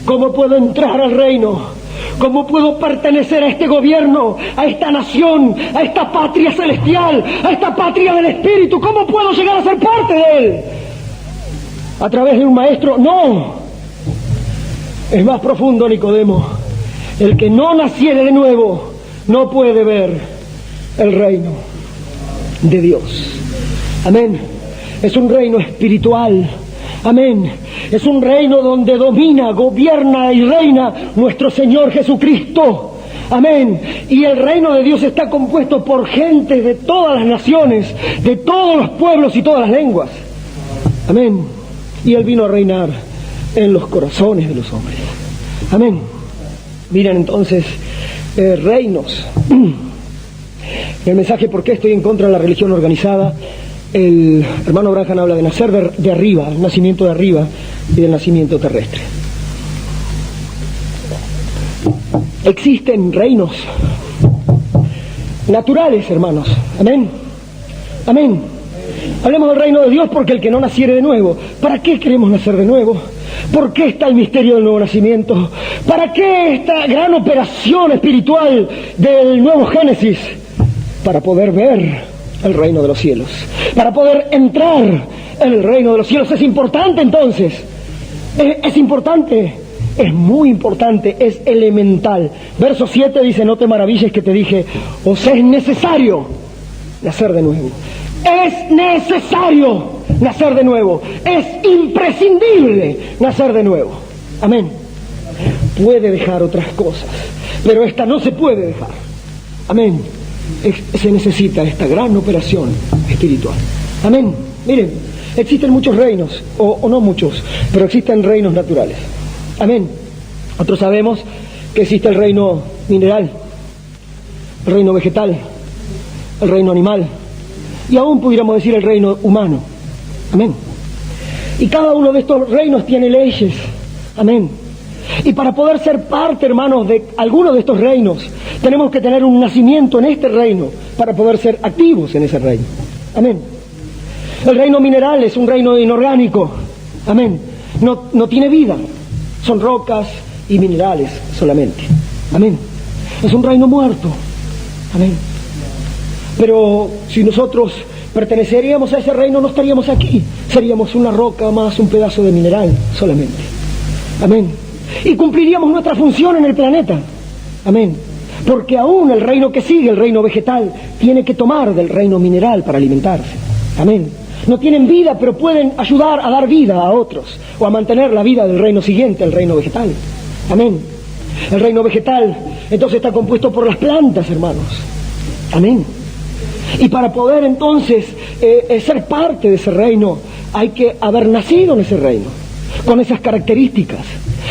¿Cómo puedo entrar al reino? ¿Cómo puedo pertenecer a este gobierno, a esta nación, a esta patria celestial, a esta patria del Espíritu? ¿Cómo puedo llegar a ser parte de él? ¿A través de un maestro? No. Es más profundo, Nicodemo. El que no naciere de nuevo no puede ver el reino de Dios. Amén. Es un reino espiritual. Amén. Es un reino donde domina, gobierna y reina nuestro Señor Jesucristo. Amén. Y el reino de Dios está compuesto por gentes de todas las naciones, de todos los pueblos y todas las lenguas. Amén. Y Él vino a reinar en los corazones de los hombres. Amén. Miren entonces, reinos. En el mensaje ¿Por qué estoy en contra de la religión organizada?, el hermano Branham habla de nacer de arriba, el nacimiento de arriba y del nacimiento terrestre. Existen reinos naturales, hermanos. Amén. Amén. Hablemos del reino de Dios, porque el que no naciere de nuevo. ¿Para qué queremos nacer de nuevo? ¿Por qué está el misterio del nuevo nacimiento? ¿Para qué esta gran operación espiritual del nuevo Génesis? Para poder ver el reino de los cielos, para poder entrar en el reino de los cielos. Es importante entonces, es importante, es muy importante, es elemental. Verso 7 dice: no te maravilles que te dije, os es necesario nacer de nuevo. Es necesario nacer de nuevo, es imprescindible nacer de nuevo. Amén. Puede dejar otras cosas, pero esta no se puede dejar. Amén. Se necesita esta gran operación espiritual. Amén. Miren, existen muchos reinos, o no muchos, pero existen reinos naturales. Amén. Nosotros sabemos que existe el reino mineral, el reino vegetal, el reino animal, y aún pudiéramos decir el reino humano. Amén. Y cada uno de estos reinos tiene leyes. Amén. Y para poder ser parte, hermanos, de alguno de estos reinos, tenemos que tener un nacimiento en este reino para poder ser activos en ese reino. Amén. El reino mineral es un reino inorgánico. Amén. No tiene vida. Son rocas y minerales solamente. Amén. Es un reino muerto. Amén. Pero si nosotros perteneceríamos a ese reino, no estaríamos aquí. Seríamos una roca más, un pedazo de mineral solamente. Amén. Y cumpliríamos nuestra función en el planeta. Amén. Porque aún el reino que sigue, el reino vegetal, tiene que tomar del reino mineral para alimentarse. Amén. No tienen vida, pero pueden ayudar a dar vida a otros, o a mantener la vida del reino siguiente, el reino vegetal. Amén. El reino vegetal entonces está compuesto por las plantas, hermanos. Amén. Y para poder entonces ser parte de ese reino, hay que haber nacido en ese reino, con esas características.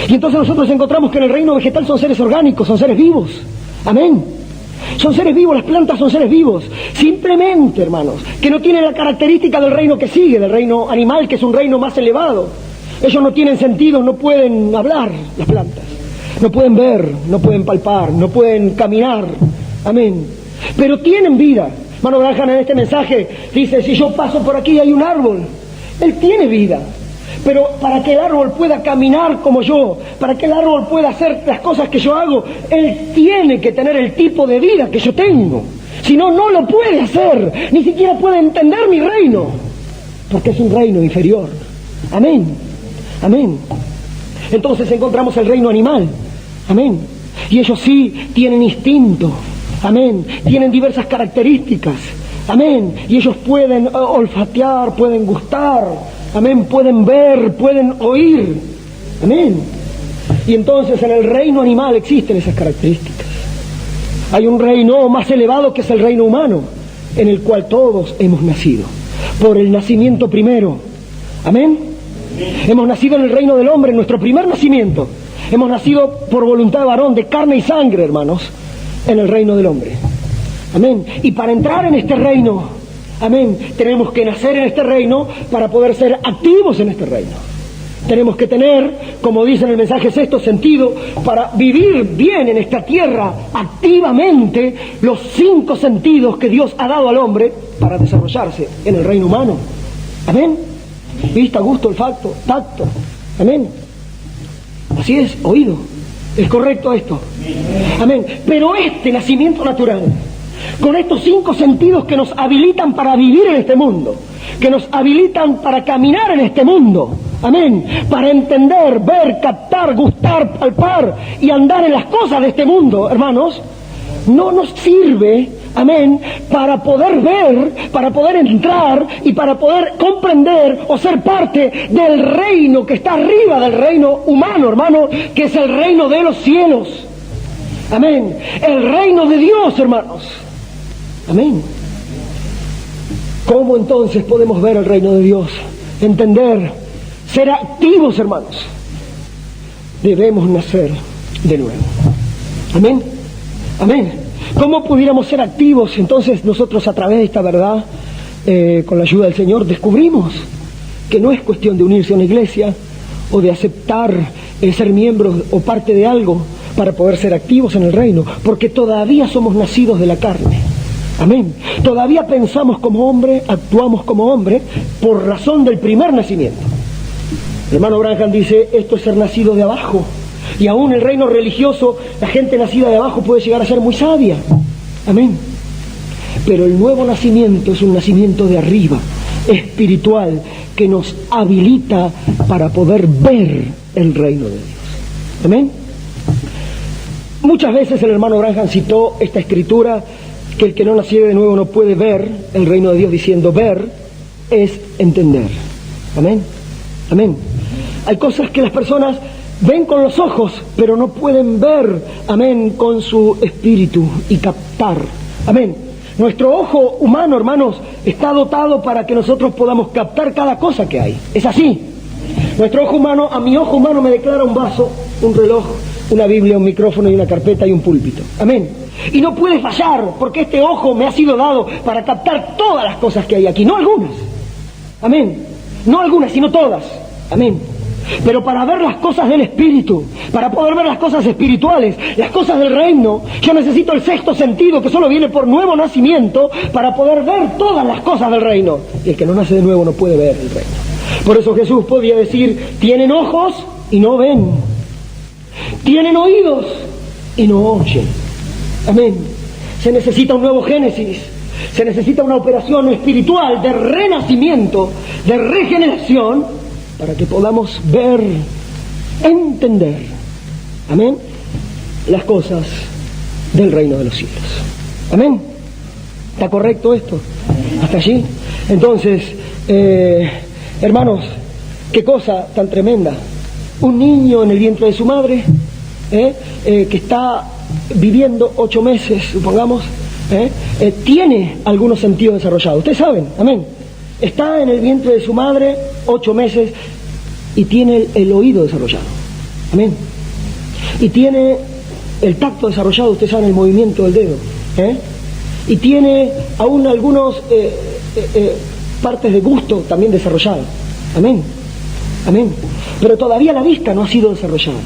Y entonces nosotros encontramos que en el reino vegetal son seres orgánicos, son seres vivos. Amén. Son seres vivos, las plantas son seres vivos. Simplemente, hermanos, que no tienen la característica del reino que sigue, del reino animal, que es un reino más elevado. Ellos no tienen sentido, no pueden hablar, las plantas. No pueden ver, no pueden palpar, no pueden caminar. Amén. Pero tienen vida. Hermano Branham en este mensaje dice: si yo paso por aquí hay un árbol, él tiene vida. Pero para que el árbol pueda caminar como yo, para que el árbol pueda hacer las cosas que yo hago, él tiene que tener el tipo de vida que yo tengo. Si no, no lo puede hacer. Ni siquiera puede entender mi reino. Porque es un reino inferior. Amén. Amén. Entonces encontramos el reino animal. Amén. Y ellos sí tienen instinto. Amén. Tienen diversas características. Amén. Y ellos pueden olfatear, pueden gustar. Amén. Pueden ver, pueden oír. Amén. Y entonces en el reino animal existen esas características. Hay un reino más elevado que es el reino humano, en el cual todos hemos nacido. Por el nacimiento primero. Amén. Hemos nacido en el reino del hombre, en nuestro primer nacimiento. Hemos nacido por voluntad de varón, de carne y sangre, hermanos, en el reino del hombre. Amén. Y para entrar en este reino, amén, tenemos que nacer en este reino para poder ser activos en este reino. Tenemos que tener, como dice en el mensaje sexto sentido, para vivir bien en esta tierra activamente los 5 sentidos que Dios ha dado al hombre para desarrollarse en el reino humano. Amén. Vista, gusto, olfato, tacto. Amén. Así es, oído. Es correcto esto. Amén. Pero este nacimiento natural, con estos 5 sentidos que nos habilitan para vivir en este mundo, que nos habilitan para caminar en este mundo, amén, para entender, ver, captar, gustar, palpar y andar en las cosas de este mundo, hermanos, no nos sirve, amén, para poder ver, para poder entrar y para poder comprender o ser parte del reino que está arriba del reino humano, hermano, que es el reino de los cielos. Amén. El reino de Dios, hermanos. Amén. ¿Cómo entonces podemos ver el reino de Dios? Entender, ser activos, hermanos. Debemos nacer de nuevo. Amén. Amén. ¿Cómo pudiéramos ser activos? Entonces nosotros a través de esta verdad, con la ayuda del Señor, descubrimos que no es cuestión de unirse a una iglesia o de aceptar ser miembros o parte de algo para poder ser activos en el reino, porque todavía somos nacidos de la carne. Amén. Todavía pensamos como hombre, actuamos como hombre por razón del primer nacimiento. El hermano Branham dice, esto es ser nacido de abajo. Y aún el reino religioso, la gente nacida de abajo puede llegar a ser muy sabia. Amén. Pero el nuevo nacimiento es un nacimiento de arriba, espiritual, que nos habilita para poder ver el reino de Dios. Amén. Muchas veces el hermano Branham citó esta escritura, que el que no naciere de nuevo no puede ver el reino de Dios, diciendo ver es entender. Amén. Amén. Hay cosas que las personas ven con los ojos, pero no pueden ver, amén, con su espíritu y captar. Amén. Nuestro ojo humano, hermanos, está dotado para que nosotros podamos captar cada cosa que hay. Es así. Nuestro ojo humano, a mi ojo humano me declara un vaso, un reloj, una Biblia, un micrófono y una carpeta y un púlpito. Amén. Y no puede fallar, porque este ojo me ha sido dado para captar todas las cosas que hay aquí, no algunas. Amén. No algunas, sino todas. Amén. Pero para ver las cosas del Espíritu, para poder ver las cosas espirituales, las cosas del reino, yo necesito el sexto sentido, que solo viene por nuevo nacimiento, para poder ver todas las cosas del reino. Y el que no nace de nuevo no puede ver el reino. Por eso Jesús podía decir, tienen ojos y no ven, tienen oídos y no oyen. Amén. Se necesita un nuevo Génesis, se necesita una operación espiritual de renacimiento, de regeneración, para que podamos ver, entender, amén, las cosas del reino de los cielos. Amén. ¿Está correcto esto? ¿Hasta allí? Entonces, hermanos, qué cosa tan tremenda. Un niño en el vientre de su madre, que está viviendo 8 meses, supongamos, tiene algunos sentidos desarrollados. Ustedes saben, amén. Está en el vientre de su madre 8 meses y tiene el oído desarrollado. Amén. Y tiene el tacto desarrollado, ustedes saben, el movimiento del dedo. Y tiene aún algunos partes de gusto también desarrolladas. Amén. Amén. Pero todavía la vista no ha sido desarrollada.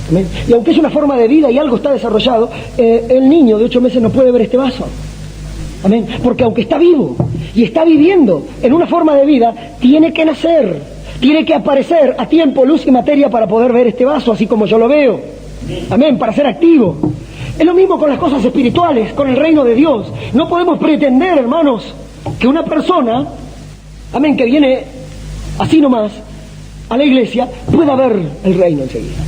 Amén. Y aunque es una forma de vida y algo está desarrollado, el niño de 8 meses no puede ver este vaso. Amén. Porque aunque está vivo y está viviendo en una forma de vida, tiene que nacer, tiene que aparecer a tiempo, luz y materia para poder ver este vaso así como yo lo veo. Amén. Para ser activo. Es lo mismo con las cosas espirituales, con el reino de Dios. No podemos pretender, hermanos, que una persona, amén, que viene así nomás a la iglesia, pueda ver el reino enseguida.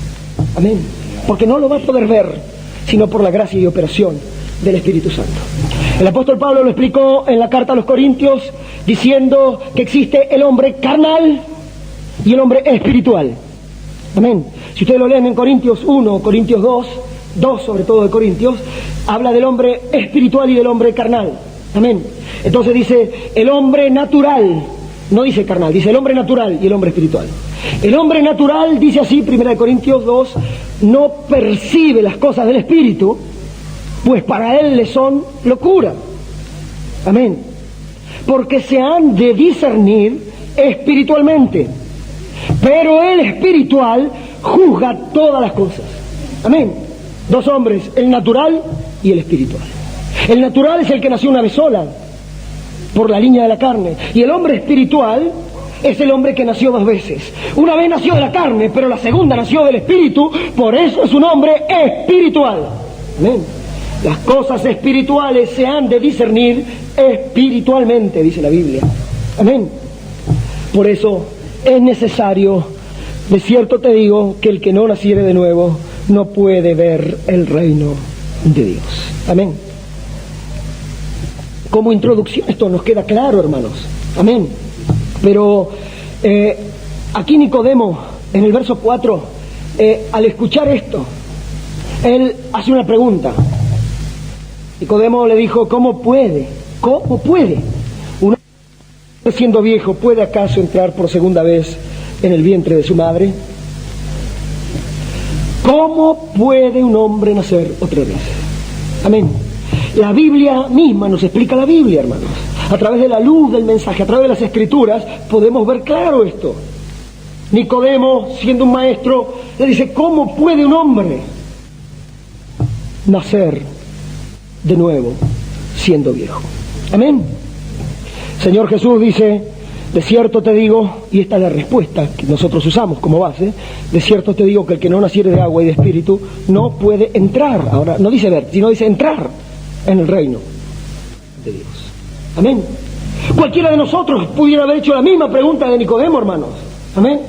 Amén. Porque no lo va a poder ver, sino por la gracia y operación del Espíritu Santo. El apóstol Pablo lo explicó en la carta a los Corintios, diciendo que existe el hombre carnal y el hombre espiritual. Amén. Si ustedes lo leen en Corintios 1, Corintios 2 sobre todo de Corintios, habla del hombre espiritual y del hombre carnal. Amén. Entonces dice el hombre natural, no dice carnal, dice el hombre natural y el hombre espiritual. El hombre natural, dice así, 1 Corintios 2, no percibe las cosas del Espíritu, pues para él le son locura. Amén. Porque se han de discernir espiritualmente. Pero el espiritual juzga todas las cosas. Amén. Dos hombres, el natural y el espiritual. El natural es el que nació una vez sola, por la línea de la carne. Y el hombre espiritual es el hombre que nació dos veces. Una vez nació de la carne, pero la segunda nació del espíritu, por eso es un hombre espiritual. Amén. Las cosas espirituales se han de discernir espiritualmente, dice la Biblia. Amén. Por eso es necesario, de cierto te digo, que el que no naciere de nuevo no puede ver el reino de Dios. Amén. Como introducción esto nos queda claro, hermanos. Amén. Pero aquí Nicodemo, en el verso 4, al escuchar esto, él hace una pregunta. Nicodemo le dijo, ¿cómo puede? ¿Un hombre siendo viejo puede acaso entrar por segunda vez en el vientre de su madre? ¿Cómo puede un hombre nacer otra vez? Amén. La Biblia misma nos explica la Biblia, hermanos. A través de la luz del mensaje, a través de las Escrituras, podemos ver claro esto. Nicodemo, siendo un maestro, le dice, ¿cómo puede un hombre nacer de nuevo siendo viejo? Amén. Señor Jesús dice, de cierto te digo, y esta es la respuesta que nosotros usamos como base, de cierto te digo que el que no naciere de agua y de espíritu no puede entrar, ahora no dice ver, sino dice entrar en el reino de Dios. Amén. Cualquiera de nosotros pudiera haber hecho la misma pregunta de Nicodemo, hermanos. Amén.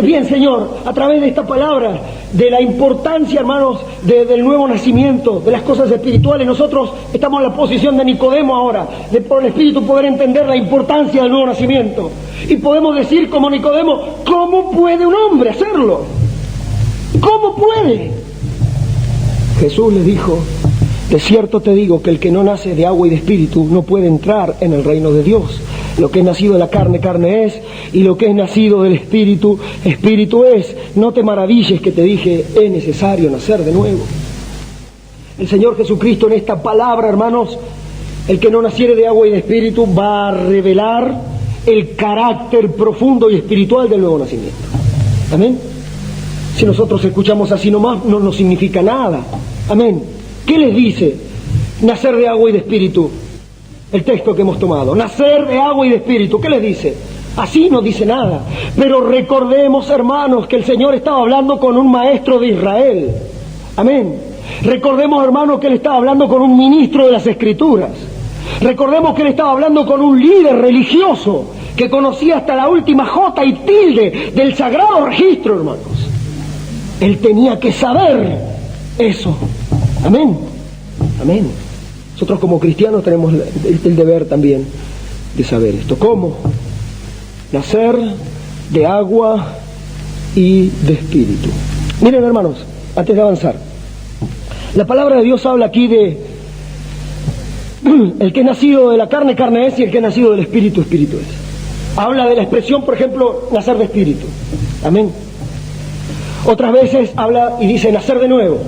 Bien, Señor, a través de esta palabra, de la importancia, hermanos, del nuevo nacimiento, de las cosas espirituales, nosotros estamos en la posición de Nicodemo ahora, de por el Espíritu poder entender la importancia del nuevo nacimiento. Y podemos decir como Nicodemo, ¿cómo puede un hombre hacerlo? ¿Cómo puede? Jesús le dijo, de cierto te digo que el que no nace de agua y de espíritu no puede entrar en el reino de Dios. Lo que es nacido de la carne, carne es, y lo que es nacido del espíritu, espíritu es. No te maravilles que te dije, es necesario nacer de nuevo. El Señor Jesucristo en esta palabra, hermanos, el que no naciere de agua y de espíritu, va a revelar el carácter profundo y espiritual del nuevo nacimiento. Amén. Si nosotros escuchamos así nomás, no nos significa nada. Amén. ¿Qué les dice nacer de agua y de espíritu? El texto que hemos tomado, nacer de agua y de espíritu, ¿qué les dice? Así no dice nada. Pero recordemos, hermanos, que el Señor estaba hablando con un maestro de Israel. Amén. Recordemos, hermanos, que Él estaba hablando con un ministro de las Escrituras. Recordemos que Él estaba hablando con un líder religioso que conocía hasta la última jota y tilde del sagrado registro, hermanos. Él tenía que saber eso. Amén. Amén. Nosotros como cristianos tenemos el deber también de saber esto. ¿Cómo? Nacer de agua y de espíritu. Miren, hermanos, antes de avanzar, la palabra de Dios habla aquí de el que es nacido de la carne, carne es, y el que es nacido del espíritu, espíritu es. Habla de la expresión, por ejemplo, nacer de espíritu. Amén. Otras veces habla y dice nacer de nuevo.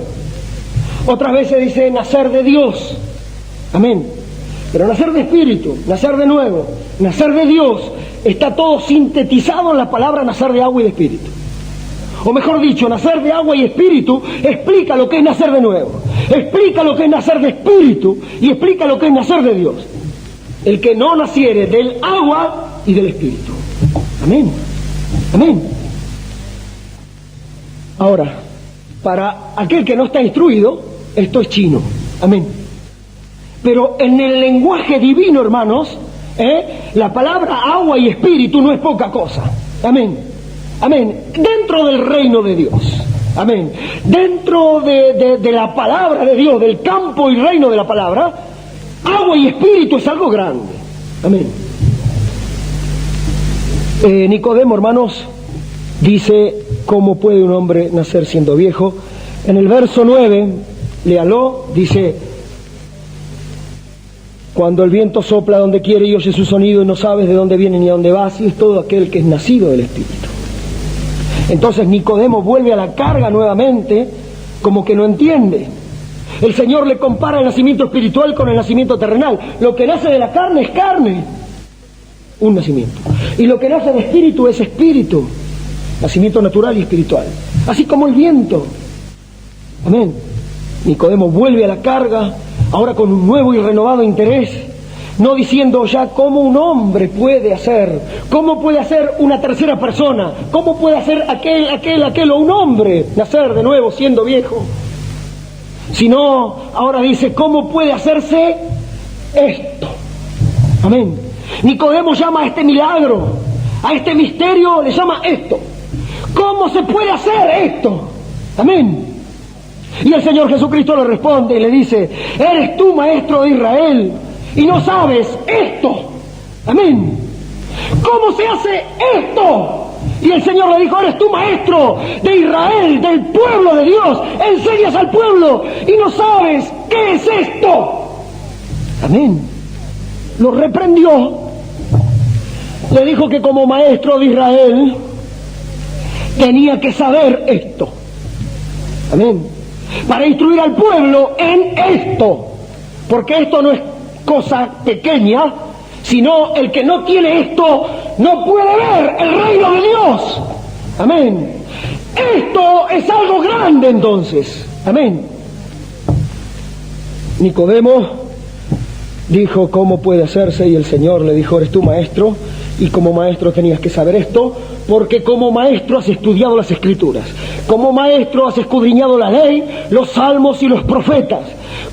Otras veces dice nacer de Dios. Amén. Pero nacer de espíritu, nacer de nuevo, nacer de Dios, está todo sintetizado en la palabra nacer de agua y de espíritu. O mejor dicho, nacer de agua y espíritu explica lo que es nacer de nuevo, explica lo que es nacer de espíritu y explica lo que es nacer de Dios. El que no naciere del agua y del espíritu. Amén. Amén. Ahora, para aquel que no está instruido, esto es chino, amén. Pero en el lenguaje divino, hermanos, la palabra agua y espíritu no es poca cosa, amén, amén, dentro del reino de Dios, amén, dentro de la palabra de Dios, del campo y reino de la palabra, agua y espíritu es algo grande, amén. Nicodemo, hermanos, dice, ¿cómo puede un hombre nacer siendo viejo? En el verso 9, léalo, dice, cuando el viento sopla donde quiere y oye su sonido y no sabes de dónde viene ni a dónde va, así es todo aquel que es nacido del Espíritu. Entonces Nicodemo vuelve a la carga nuevamente, como que no entiende. El Señor le compara el nacimiento espiritual con el nacimiento terrenal. Lo que nace de la carne es carne, un nacimiento. Y lo que nace de espíritu es espíritu, nacimiento natural y espiritual. Así como el viento. Amén. Nicodemo vuelve a la carga, ahora con un nuevo y renovado interés, no diciendo ya cómo un hombre puede hacer, cómo puede hacer una tercera persona, cómo puede hacer aquel o un hombre nacer de nuevo siendo viejo, sino ahora dice cómo puede hacerse esto. Amén. Nicodemo llama a este milagro, a este misterio le llama esto. ¿Cómo se puede hacer esto? Amén. Y el Señor Jesucristo le responde y le dice, ¿eres tú maestro de Israel y no sabes esto? Amén. ¿Cómo se hace esto? Y el Señor le dijo, eres tú maestro de Israel, del pueblo de Dios, enseñas al pueblo y no sabes qué es esto. Amén. Lo reprendió, le dijo que como maestro de Israel tenía que saber esto. Amén. Para instruir al pueblo en esto, porque esto no es cosa pequeña, sino el que no tiene esto no puede ver el reino de Dios. Amén. Esto es algo grande entonces. Amén. Nicodemo dijo, ¿cómo puede hacerse? Y el Señor le dijo, eres tú maestro, y como maestro tenías que saber esto, porque como maestro has estudiado las Escrituras, como maestro has escudriñado la ley, los salmos y los profetas,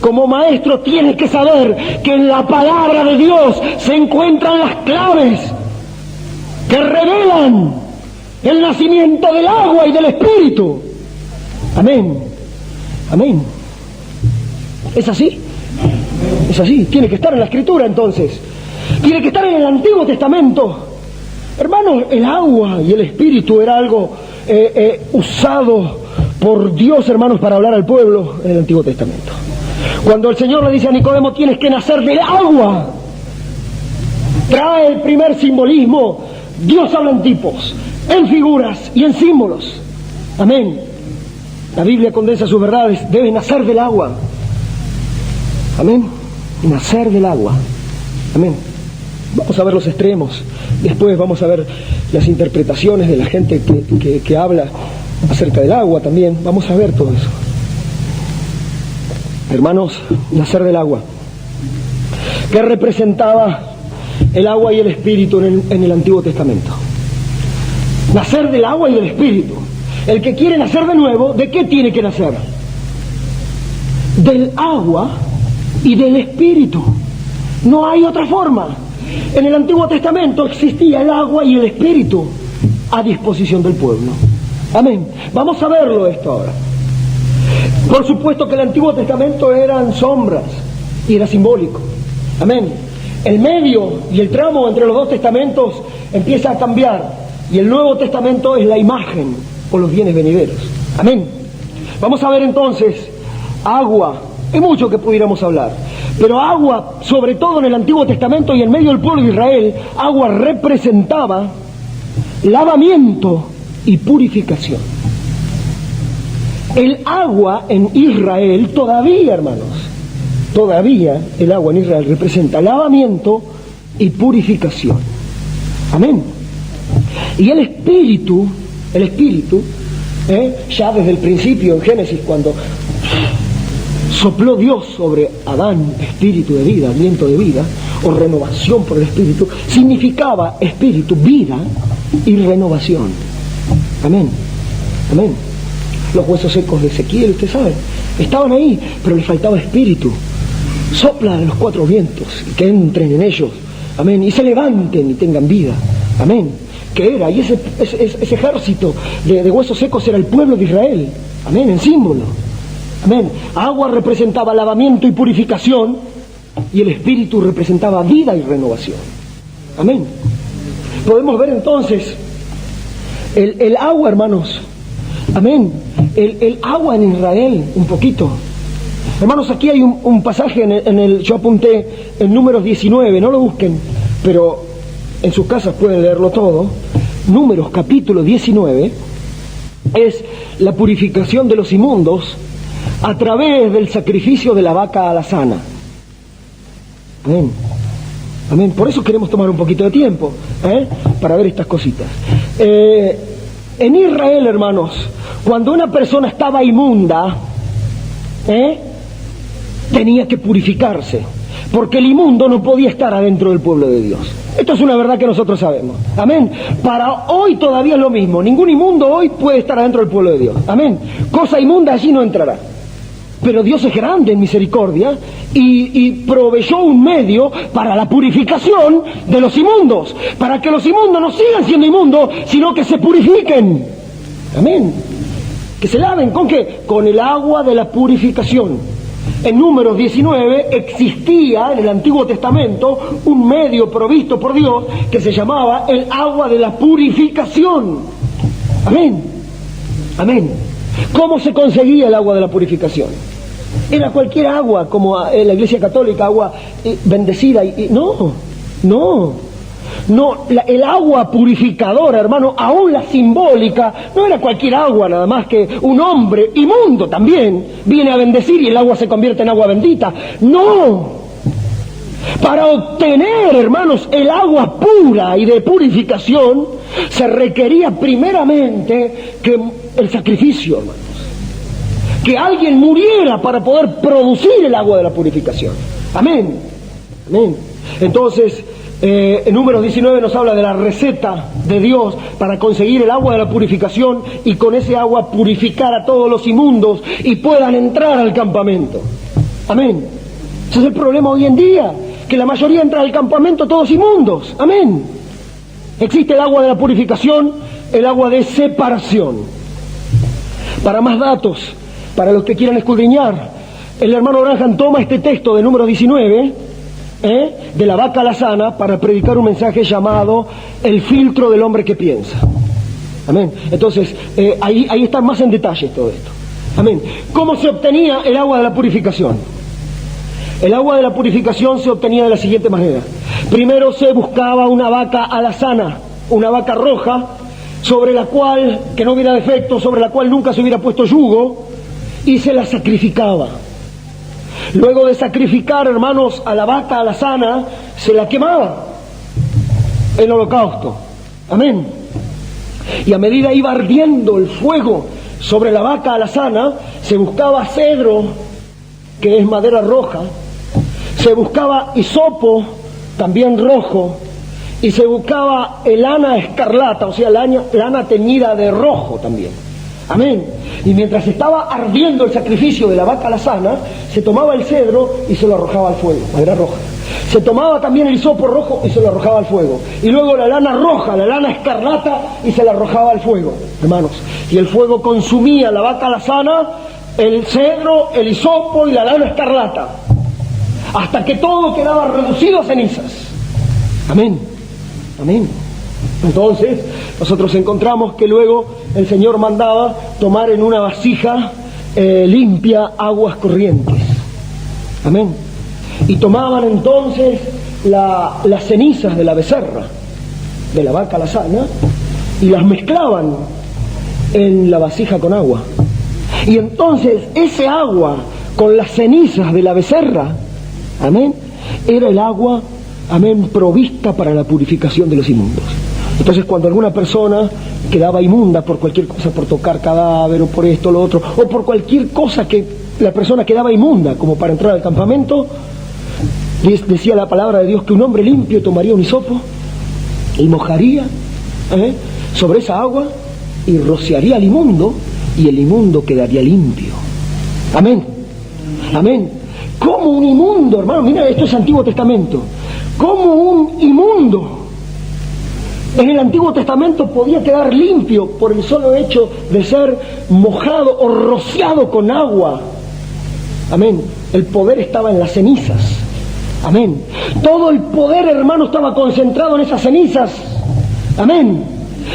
como maestro tienes que saber que en la palabra de Dios se encuentran las claves que revelan el nacimiento del agua y del Espíritu. Amén. Amén. ¿Es así? Es así, tiene que estar en la Escritura entonces, tiene que estar en el Antiguo Testamento. Hermanos, el agua y el Espíritu era algo usado por Dios, hermanos, para hablar al pueblo en el Antiguo Testamento. Cuando el Señor le dice a Nicodemo, tienes que nacer del agua, trae el primer simbolismo. Dios habla en tipos, en figuras y en símbolos. Amén. La Biblia condensa sus verdades, debes nacer del agua. Amén. Nacer del agua. Amén. Vamos a ver los extremos. Después vamos a ver las interpretaciones de la gente que habla acerca del agua también. Vamos a ver todo eso. Hermanos, nacer del agua. ¿Qué representaba el agua y el Espíritu en el Antiguo Testamento? Nacer del agua y del Espíritu. El que quiere nacer de nuevo, ¿de qué tiene que nacer? Del agua y del Espíritu. No hay otra forma. En el Antiguo Testamento existía el agua y el Espíritu a disposición del pueblo. Amén. Vamos a verlo esto ahora. Por supuesto que el Antiguo Testamento eran sombras y era simbólico. Amén. El medio y el tramo entre los dos testamentos empieza a cambiar y el Nuevo Testamento es la imagen o los bienes venideros. Amén. Vamos a ver entonces agua. Hay mucho que pudiéramos hablar, pero agua, sobre todo en el Antiguo Testamento y en medio del pueblo de Israel, agua representaba lavamiento y purificación. El agua en Israel todavía, hermanos, todavía el agua en Israel representa lavamiento y purificación. Amén. Y el Espíritu, ya desde el principio en Génesis, cuando sopló Dios sobre Adán espíritu de vida, aliento de vida, o renovación por el Espíritu, significaba espíritu, vida y renovación. Amén. Amén. Los huesos secos de Ezequiel, usted sabe, Estaban ahí, pero les faltaba espíritu. Sopla a los 4 vientos y que entren en ellos. Amén. Y se levanten y tengan vida. Amén. Que era, y ese ejército de huesos secos era el pueblo de Israel. Amén, en símbolo. Amén. Agua representaba lavamiento y purificación, y el espíritu representaba vida y renovación. Amén. Podemos ver entonces el agua, hermanos. Amén. El agua en Israel, un poquito. Hermanos, aquí hay un pasaje yo apunté en Números 19, no lo busquen, pero en sus casas pueden leerlo todo. Números capítulo 19 es la purificación de los inmundos a través del sacrificio de la vaca alazana. Amén. Amén. Por eso queremos tomar un poquito de tiempo, para ver estas cositas. En Israel, hermanos, cuando una persona estaba inmunda, tenía que purificarse, porque el inmundo no podía estar adentro del pueblo de Dios. Esto es una verdad que nosotros sabemos. Amén. Para hoy todavía es lo mismo. Ningún inmundo hoy puede estar adentro del pueblo de Dios. Amén. Cosa inmunda allí no entrará. Pero Dios es grande en misericordia y proveyó un medio para la purificación de los inmundos, para que los inmundos no sigan siendo inmundos, sino que se purifiquen. Amén. Que se laven, ¿con qué? Con el agua de la purificación. En Números 19 existía en el Antiguo Testamento un medio provisto por Dios que se llamaba el agua de la purificación. Amén. Amén. ¿Cómo se conseguía el agua de la purificación? Era cualquier agua, como la Iglesia Católica, agua bendecida. No, el agua purificadora, hermano, aún la simbólica, no era cualquier agua, nada más que un hombre inmundo también viene a bendecir y el agua se convierte en agua bendita. No. Para obtener, hermanos, el agua pura y de purificación, se requería primeramente que el sacrificio, hermanos. Que alguien muriera para poder producir el agua de la purificación. Amén. Amén. Entonces, en Números 19 nos habla de la receta de Dios para conseguir el agua de la purificación y con ese agua purificar a todos los inmundos y puedan entrar al campamento. Amén. Ese es el problema hoy en día, que la mayoría entra al campamento todos inmundos. Amén. Existe el agua de la purificación, el agua de separación. Para más datos, para los que quieran escudriñar, el hermano Branham toma este texto de Números 19, de la vaca alazana, para predicar un mensaje llamado el filtro del hombre que piensa. Amén. Entonces, ahí está más en detalle todo esto. Amén. ¿Cómo se obtenía el agua de la purificación? El agua de la purificación se obtenía de la siguiente manera. Primero se buscaba una vaca alazana, una vaca roja, sobre la cual, que no hubiera defecto, sobre la cual nunca se hubiera puesto yugo, y se la sacrificaba. Luego de sacrificar, hermanos, a la vaca alazana, se la quemaba en holocausto. Amén. Y a medida iba ardiendo el fuego sobre la vaca alazana, se buscaba cedro, que es madera roja, se buscaba hisopo, también rojo, y se buscaba lana escarlata, o sea, lana teñida de rojo también. Amén. Y mientras estaba ardiendo el sacrificio de la vaca alazana, se tomaba el cedro y se lo arrojaba al fuego, madera roja. Se tomaba también el hisopo rojo y se lo arrojaba al fuego. Y luego la lana roja, la lana escarlata, y se la arrojaba al fuego, hermanos. Y el fuego consumía la vaca alazana, el cedro, el hisopo y la lana escarlata, hasta que todo quedaba reducido a cenizas. Amén. Amén. Entonces, nosotros encontramos que luego el Señor mandaba tomar en una vasija limpia aguas corrientes. Amén. Y tomaban entonces las cenizas de la becerra, de la vaca alazana, y las mezclaban en la vasija con agua. Y entonces ese agua con las cenizas de la becerra, amén, era el agua, amén, provista para la purificación de los inmundos. Entonces, cuando alguna persona quedaba inmunda por cualquier cosa, por tocar cadáver o por esto o lo otro, o por cualquier cosa que la persona quedaba inmunda, como para entrar al campamento, decía la palabra de Dios que un hombre limpio tomaría un hisopo y mojaría sobre esa agua y rociaría al inmundo, y el inmundo quedaría limpio. Amén. Amén. Como un inmundo, hermano, mira, esto es Antiguo Testamento. Como un inmundo en el Antiguo Testamento podía quedar limpio por el solo hecho de ser mojado o rociado con agua. Amén. El poder estaba en las cenizas. Amén. Todo el poder, hermano, estaba concentrado en esas cenizas. Amén.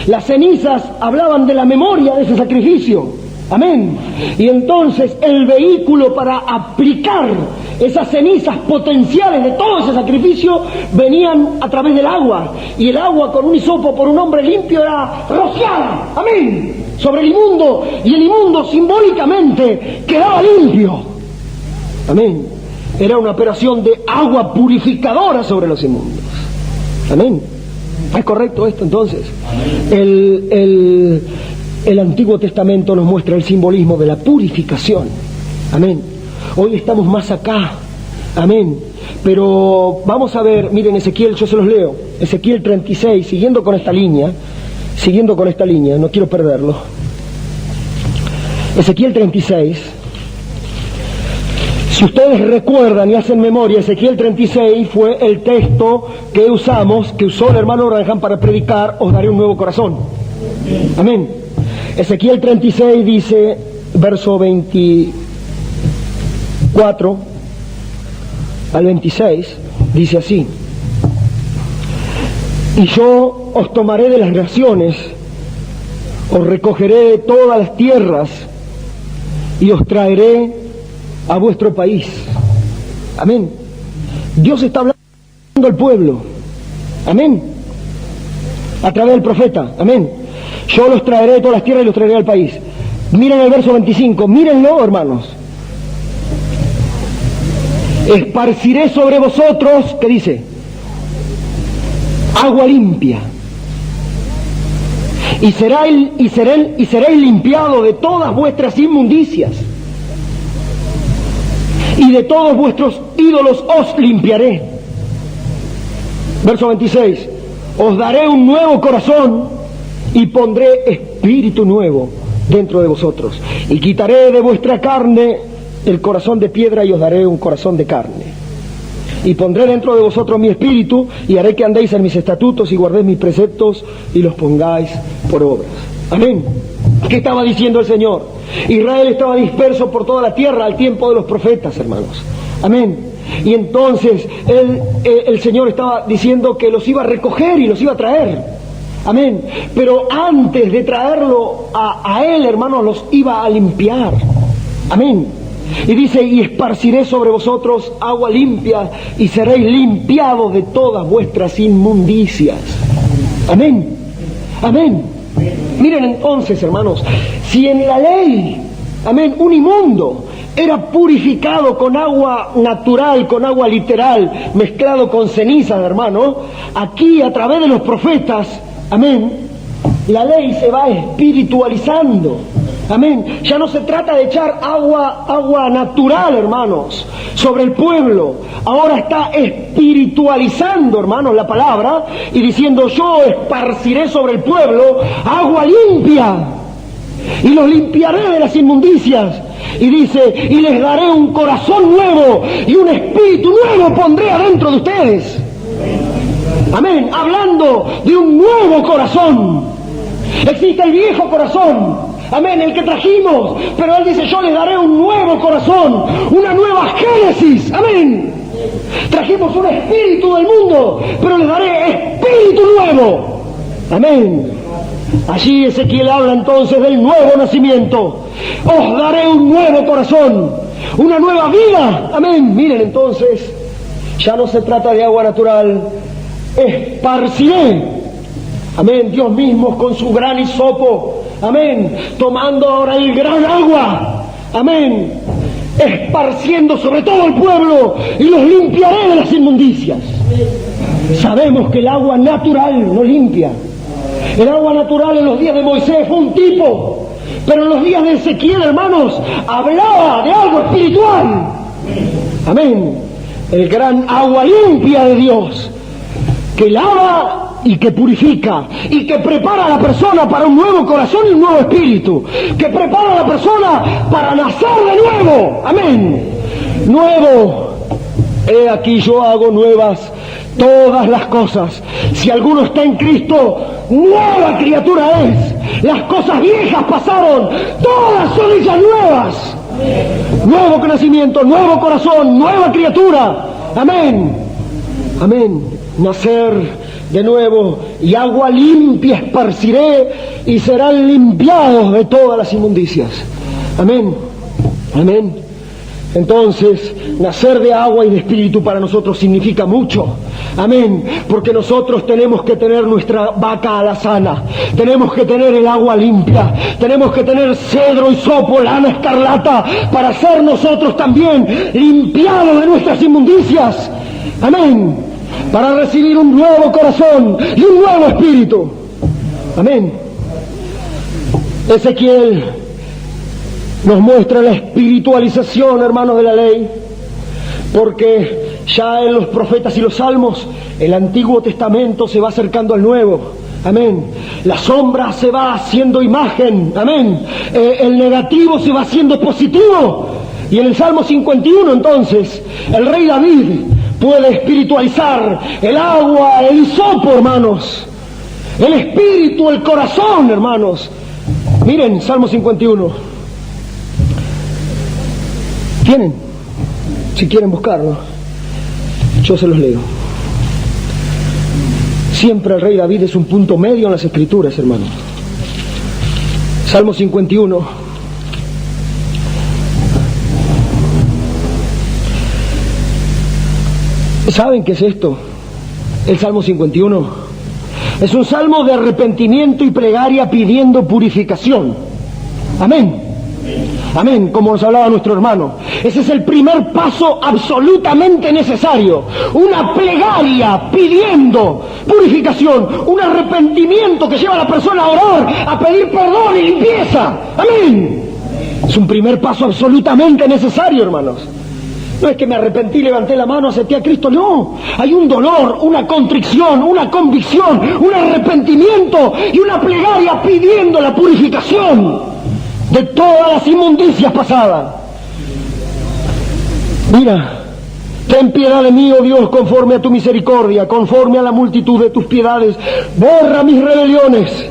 Las cenizas hablaban de la memoria de ese sacrificio. Amén. Y entonces el vehículo para aplicar esas cenizas potenciales de todo ese sacrificio venían a través del agua. Y el agua con un hisopo por un hombre limpio era rociada. Amén. Sobre el inmundo. Y el inmundo simbólicamente quedaba limpio. Amén. Era una operación de agua purificadora sobre los inmundos. Amén. ¿Es correcto esto entonces? El Antiguo Testamento nos muestra el simbolismo de la purificación. Amén. Hoy estamos más acá. Amén. Pero vamos a ver, miren Ezequiel, yo se los leo. Ezequiel 36, siguiendo con esta línea, no quiero perderlo. Ezequiel 36. Si ustedes recuerdan y hacen memoria, Ezequiel 36 fue el texto que usó el hermano Branham para predicar, os daré un nuevo corazón. Amén. Ezequiel 36 dice, verso 24 al 26, dice así: y yo os tomaré de las naciones, os recogeré de todas las tierras y os traeré a vuestro país. Amén. Dios está hablando al pueblo. Amén. A través del profeta. Amén. Yo los traeré de todas las tierras y los traeré al país. Miren el verso 25. Mírenlo, hermanos. Esparciré sobre vosotros, ¿qué dice? Agua limpia. Y seréis limpiados de todas vuestras inmundicias. Y de todos vuestros ídolos os limpiaré. Verso 26. Os daré un nuevo corazón y pondré espíritu nuevo dentro de vosotros. Y quitaré de vuestra carne el corazón de piedra y os daré un corazón de carne. Y pondré dentro de vosotros mi espíritu y haré que andéis en mis estatutos y guardéis mis preceptos y los pongáis por obras. Amén. ¿Qué estaba diciendo el Señor? Israel estaba disperso por toda la tierra al tiempo de los profetas, hermanos. Amén. Y entonces el Señor estaba diciendo que los iba a recoger y los iba a traer. Amén. Pero antes de traerlo a Él, hermanos, los iba a limpiar. Amén. Y dice, y esparciré sobre vosotros agua limpia y seréis limpiados de todas vuestras inmundicias. Amén. Amén. Miren entonces, hermanos, si en la ley, amén, un inmundo era purificado con agua natural, con agua literal, mezclado con cenizas, hermano, aquí a través de los profetas, amén, la ley se va espiritualizando. Amén. Ya no se trata de echar agua natural, hermanos, sobre el pueblo. Ahora está espiritualizando, hermanos, la palabra y diciendo, yo esparciré sobre el pueblo agua limpia y los limpiaré de las inmundicias. Y dice, y les daré un corazón nuevo y un espíritu nuevo pondré adentro de ustedes. Amén. Hablando de un nuevo corazón. Existe el viejo corazón. Amén, el que trajimos, pero Él dice, yo les daré un nuevo corazón, una nueva génesis, amén. Trajimos un espíritu del mundo, pero les daré espíritu nuevo, amén. Allí Ezequiel habla entonces del nuevo nacimiento. Os daré un nuevo corazón, una nueva vida, amén. Miren entonces, ya no se trata de agua natural, esparciré, amén, Dios mismo con su gran hisopo. Amén, tomando ahora el gran agua, amén, esparciendo sobre todo el pueblo y los limpiaré de las inmundicias. Sabemos que el agua natural no limpia. El agua natural en los días de Moisés fue un tipo, pero en los días de Ezequiel, hermanos, hablaba de algo espiritual. Amén, el gran agua limpia de Dios, que lava y que purifica y que prepara a la persona para un nuevo corazón y un nuevo espíritu, que prepara a la persona para nacer de nuevo. Amén. Nuevo. He aquí yo hago nuevas todas las cosas. Si alguno está en Cristo, nueva criatura es. Las cosas viejas pasaron, todas son ellas nuevas. Nuevo nacimiento, nuevo corazón, nueva criatura. Amén. Amén. Nacer de nuevo, y agua limpia esparciré, y serán limpiados de todas las inmundicias. Amén. Amén. Entonces, nacer de agua y de espíritu para nosotros significa mucho. Amén. Porque nosotros tenemos que tener nuestra vaca alazana, tenemos que tener el agua limpia, tenemos que tener cedro, hisopo, lana escarlata, para ser nosotros también limpiados de nuestras inmundicias. Amén. Para recibir un nuevo corazón y un nuevo espíritu. Amén. Ezequiel nos muestra la espiritualización, hermanos de la ley, porque ya en los profetas y los salmos el Antiguo Testamento se va acercando al Nuevo. Amén. La sombra se va haciendo imagen. Amén. El negativo se va haciendo positivo. Y en el Salmo 51, entonces, el rey David puede espiritualizar el agua, el hisopo, hermanos, el espíritu, el corazón, hermanos. Miren, Salmo 51. ¿Tienen? Si quieren buscarlo, yo se los leo. Siempre el rey David es un punto medio en las Escrituras, hermanos. Salmo 51. ¿Saben qué es esto? El Salmo 51 es un salmo de arrepentimiento y plegaria pidiendo purificación. Amén. Amén, como nos hablaba nuestro hermano. Ese es el primer paso absolutamente necesario. Una plegaria pidiendo purificación, un arrepentimiento que lleva a la persona a orar, a pedir perdón y limpieza. Amén. Es un primer paso absolutamente necesario, hermanos. No es que me arrepentí, levanté la mano, acepté a Cristo, no. Hay un dolor, una contrición, una convicción, un arrepentimiento y una plegaria pidiendo la purificación de todas las inmundicias pasadas. Mira, ten piedad de mí, oh Dios, conforme a tu misericordia, conforme a la multitud de tus piedades, borra mis rebeliones.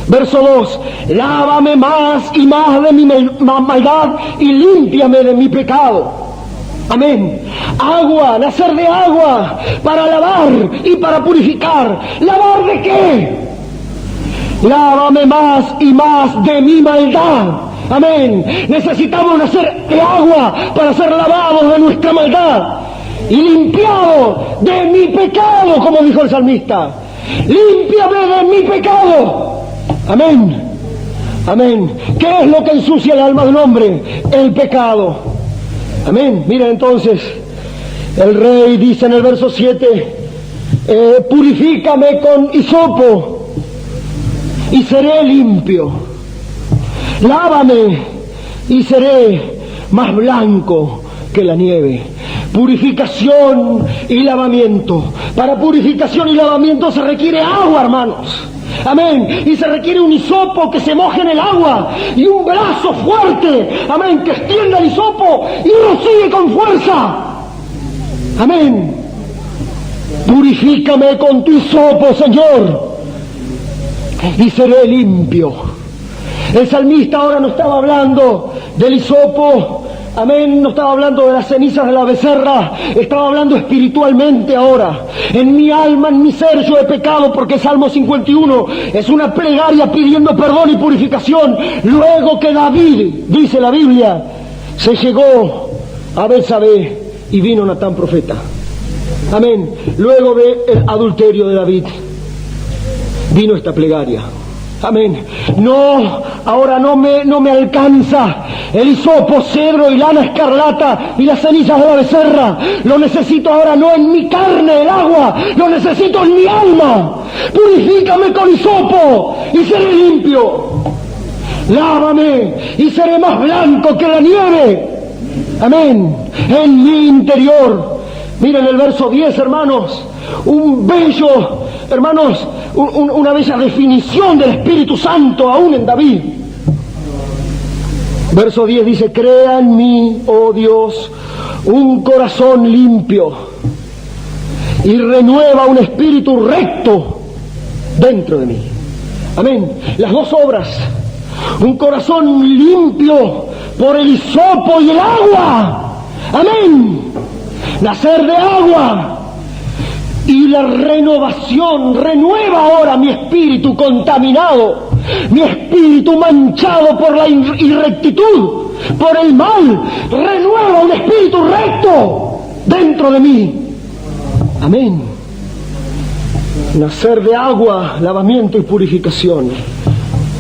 Verso 2, lávame más y más de mi maldad y límpiame de mi pecado. Amén. Agua, nacer de agua, para lavar y para purificar. ¿Lavar de qué? Lávame más y más de mi maldad. Amén. Necesitamos nacer de agua para ser lavados de nuestra maldad y limpiados de mi pecado, como dijo el salmista. Límpiame de mi pecado. Amén. Amén. ¿Qué es lo que ensucia el alma del hombre? El pecado. Amén. Miren entonces, el rey dice en el verso 7, purifícame con hisopo y seré limpio. Lávame y seré más blanco que la nieve. Purificación y lavamiento. Para purificación y lavamiento se requiere agua, hermanos. Amén. Y se requiere un hisopo que se moje en el agua y un brazo fuerte, amén, que extienda el hisopo y rocíe con fuerza. Amén. Purifícame con tu hisopo, Señor, y seré limpio. El salmista ahora no estaba hablando del hisopo, amén, no estaba hablando de las cenizas de la becerra, estaba hablando espiritualmente ahora. En mi alma, en mi ser yo he pecado, porque Salmo 51 es una plegaria pidiendo perdón y purificación. Luego que David, dice la Biblia, se llegó a Betsabé y vino Natán profeta. Amén. Luego del adulterio de David vino esta plegaria. Amén. No, ahora no me alcanza el hisopo, cedro y lana escarlata y las cenizas de la becerra. Lo necesito ahora no en mi carne, el agua, lo necesito en mi alma. Purifícame con hisopo y seré limpio. Lávame y seré más blanco que la nieve. Amén. En mi interior Miren el verso 10, hermanos, un bello, hermanos, una bella definición del Espíritu Santo aún en David. Verso 10 dice: crea en mí, oh Dios, un corazón limpio y renueva un espíritu recto dentro de mí. Amén. Las dos obras: un corazón limpio por el hisopo y el agua. Amén. Nacer de agua. Y la renovación renueva ahora mi espíritu contaminado, mi espíritu manchado por la irrectitud, por el mal. Renueva un espíritu recto dentro de mí. Amén. Nacer de agua, lavamiento y purificación.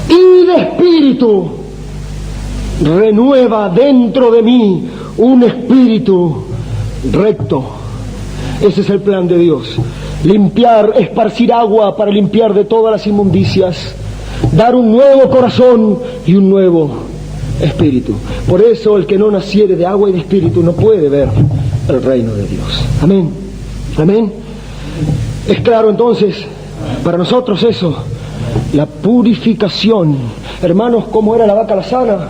Y de espíritu renueva dentro de mí un espíritu recto. Ese es el plan de Dios: limpiar, esparcir agua para limpiar de todas las inmundicias, dar un nuevo corazón y un nuevo espíritu. Por eso el que no naciere de agua y de espíritu no puede ver el reino de Dios. Amén. Amén. Es claro entonces para nosotros eso, la purificación. Hermanos, ¿cómo era la vaca lazana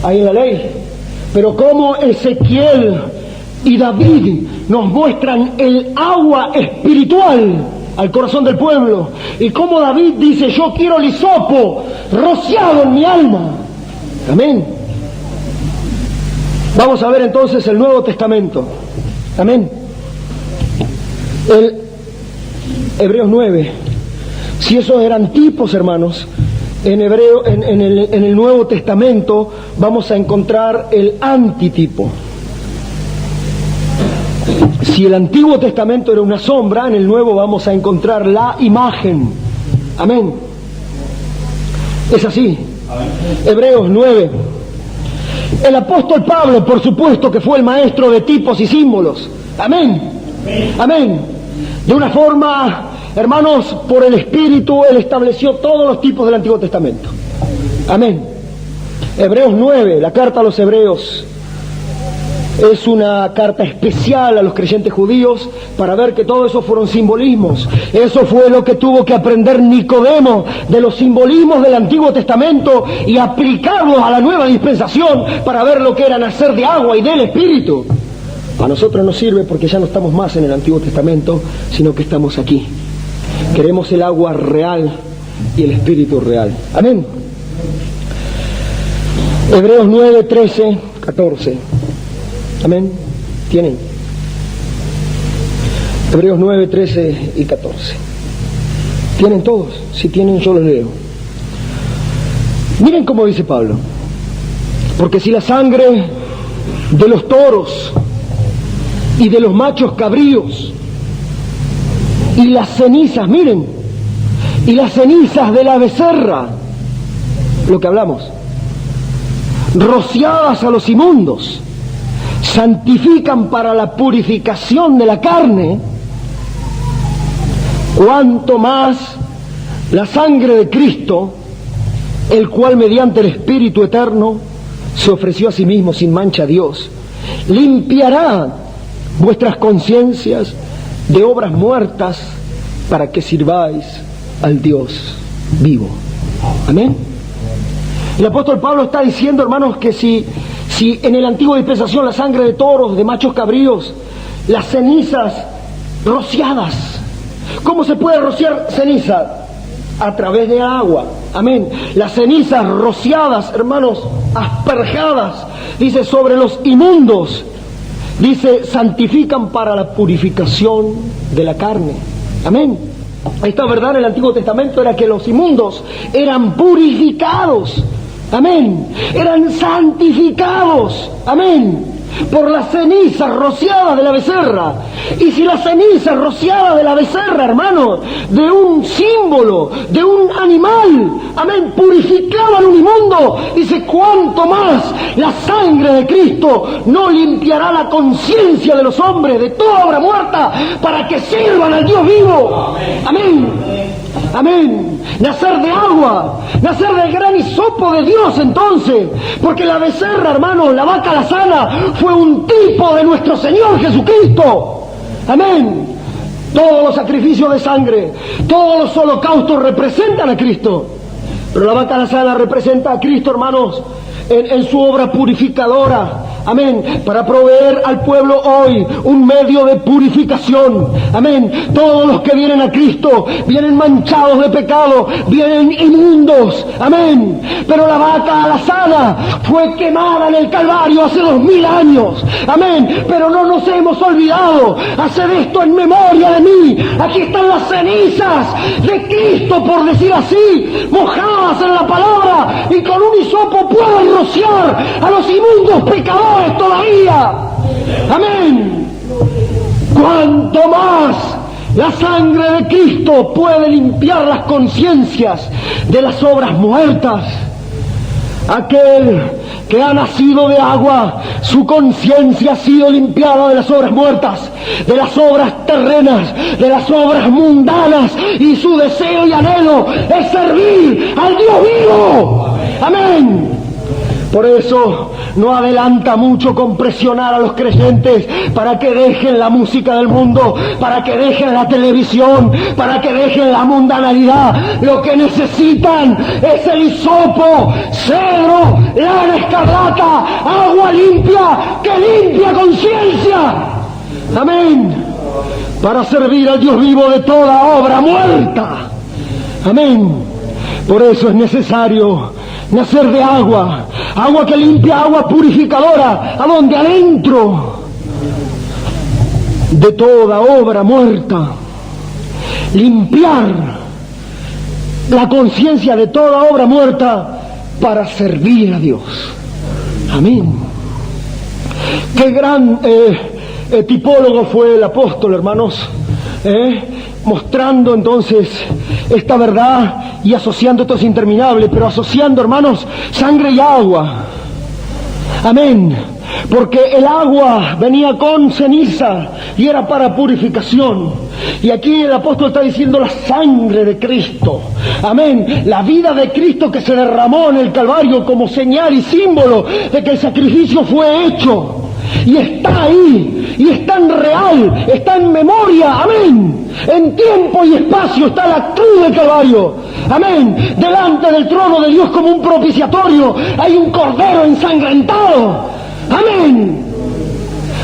ahí en la ley? Pero cómo Ezequiel y David nos muestran el agua espiritual al corazón del pueblo. Y cómo David dice: yo quiero el hisopo rociado en mi alma. Amén. Vamos a ver entonces el Nuevo Testamento. Amén. El Hebreos 9. Si esos eran tipos, hermanos, en el Nuevo Testamento vamos a encontrar el antitipo. Si el Antiguo Testamento era una sombra, en el Nuevo vamos a encontrar la imagen. Amén. Es así. Amén. Hebreos 9. El apóstol Pablo, por supuesto, que fue el maestro de tipos y símbolos. Amén. Amén. Amén. De una forma, hermanos, por el Espíritu, él estableció todos los tipos del Antiguo Testamento. Amén. Hebreos 9, la carta a los Hebreos, es una carta especial a los creyentes judíos para ver que todo eso fueron simbolismos. Eso fue lo que tuvo que aprender Nicodemo de los simbolismos del Antiguo Testamento y aplicarlos a la nueva dispensación para ver lo que era nacer de agua y del Espíritu. A nosotros nos sirve porque ya no estamos más en el Antiguo Testamento, sino que estamos aquí. Queremos el agua real y el Espíritu real. Amén. Hebreos 9, 13, 14. Amén. ¿Tienen? Hebreos 9, 13 y 14. ¿Tienen todos? Si tienen, yo los leo. Miren cómo dice Pablo: porque si la sangre de los toros y de los machos cabríos y las cenizas, miren, y las cenizas de la becerra, lo que hablamos, rociadas a los inmundos, santifican para la purificación de la carne, cuanto más la sangre de Cristo, el cual mediante el Espíritu Eterno se ofreció a sí mismo sin mancha a Dios, limpiará vuestras conciencias de obras muertas para que sirváis al Dios vivo. Amén. El apóstol Pablo está diciendo, hermanos, que si en el antiguo dispensación la sangre de toros, de machos cabríos, las cenizas rociadas, ¿cómo se puede rociar ceniza? A través de agua. Amén. Las cenizas rociadas, hermanos, asperjadas, dice, sobre los inmundos, dice, santifican para la purificación de la carne. Amén. Esta verdad en el Antiguo Testamento era que los inmundos eran purificados. Amén. Eran santificados. Amén. Por la ceniza rociada de la becerra. Y si la ceniza rociada de la becerra, hermano, de un símbolo, de un animal, amén, purificaban un inmundo, dice, cuánto más la sangre de Cristo no limpiará la conciencia de los hombres de toda obra muerta para que sirvan al Dios vivo. Amén. Amén. Nacer de agua, nacer del gran hisopo de Dios entonces, porque la becerra, hermano, la vaca lazana, fue un tipo de nuestro Señor Jesucristo. Amén. Todos los sacrificios de sangre, todos los holocaustos representan a Cristo. Pero la vaca alazana representa a Cristo, hermanos, en su obra purificadora. Amén. Para proveer al pueblo hoy un medio de purificación. Amén. Todos los que vienen a Cristo vienen manchados de pecado, vienen inmundos. Amén. Pero la vaca alazana fue quemada en el Calvario hace 2000 años. Amén. Pero no nos hemos olvidado. Haced esto en memoria de mí. Aquí están las cenizas de Cristo, por decir así, mojadas en la palabra, y con un hisopo pueden rociar a los inmundos pecadores todavía. Amén. Cuanto más la sangre de Cristo puede limpiar las conciencias de las obras muertas. Aquel que ha nacido de agua, su conciencia ha sido limpiada de las obras muertas, de las obras terrenas, de las obras mundanas, y su deseo y anhelo es servir al Dios vivo. Amén. Por eso no adelanta mucho con presionar a los creyentes para que dejen la música del mundo, para que dejen la televisión, para que dejen la mundanalidad. Lo que necesitan es el hisopo, cedro, lana escarlata, agua limpia, que limpia conciencia. Amén. Para servir al Dios vivo de toda obra muerta. Amén. Por eso es necesario nacer de agua, agua que limpia, agua purificadora, ¿a dónde? Adentro de toda obra muerta. Limpiar la conciencia de toda obra muerta para servir a Dios. Amén. Qué gran tipólogo fue el apóstol, hermanos, mostrando entonces esta verdad y asociando, esto es interminable, pero asociando, hermanos, sangre y agua. Amén. Porque el agua venía con ceniza y era para purificación. Y aquí el apóstol está diciendo la sangre de Cristo. Amén. La vida de Cristo que se derramó en el Calvario como señal y símbolo de que el sacrificio fue hecho. Y está ahí, y está en real, está en memoria, amén. En tiempo y espacio está la cruz del Calvario, amén. Delante del trono de Dios como un propiciatorio hay un cordero ensangrentado, amén.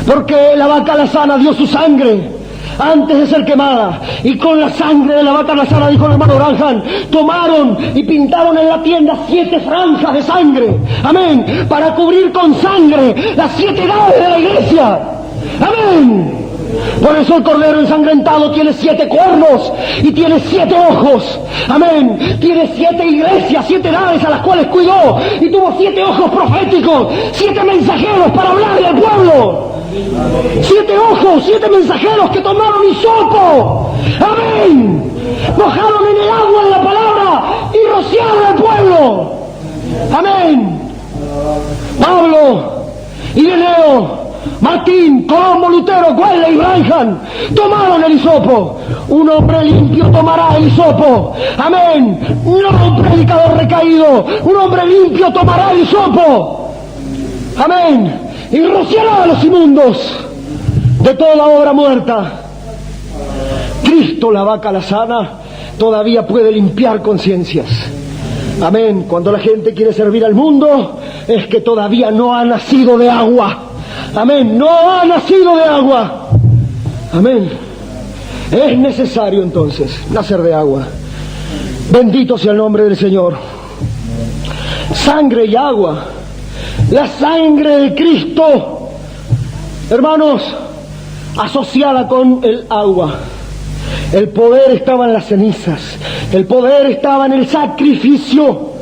Porque la vaca alazana dio su sangre antes de ser quemada, y con la sangre de la vaca alazana, dijo el hermano Branham, tomaron y pintaron en la tienda 7 franjas de sangre, amén, para cubrir con sangre las 7 edades de la iglesia, amén. Por eso el cordero ensangrentado tiene 7 cuernos y tiene 7 ojos, amén. Tiene 7 iglesias, 7 edades a las cuales cuidó, y tuvo 7 ojos proféticos, 7 mensajeros para hablarle al pueblo. 7 ojos, 7 mensajeros que tomaron hisopo, amén, mojaron en el agua de la palabra y rociaron al pueblo, amén. Pablo, Ireneo, Martín, Colombo, Lutero, Wesley y Branham tomaron el hisopo. Un hombre limpio tomará el hisopo, amén. No un predicador recaído, un hombre limpio tomará el hisopo, amén, y rociará a los inmundos de toda obra muerta. Cristo, la vaca alazana, todavía puede limpiar conciencias. Amén. Cuando la gente quiere servir al mundo, es que todavía no ha nacido de agua. Amén. No ha nacido de agua. Amén. Es necesario entonces nacer de agua. Bendito sea el nombre del Señor. Sangre y agua. La sangre de Cristo, hermanos, asociada con el agua. El poder estaba en las cenizas, el poder estaba en el sacrificio,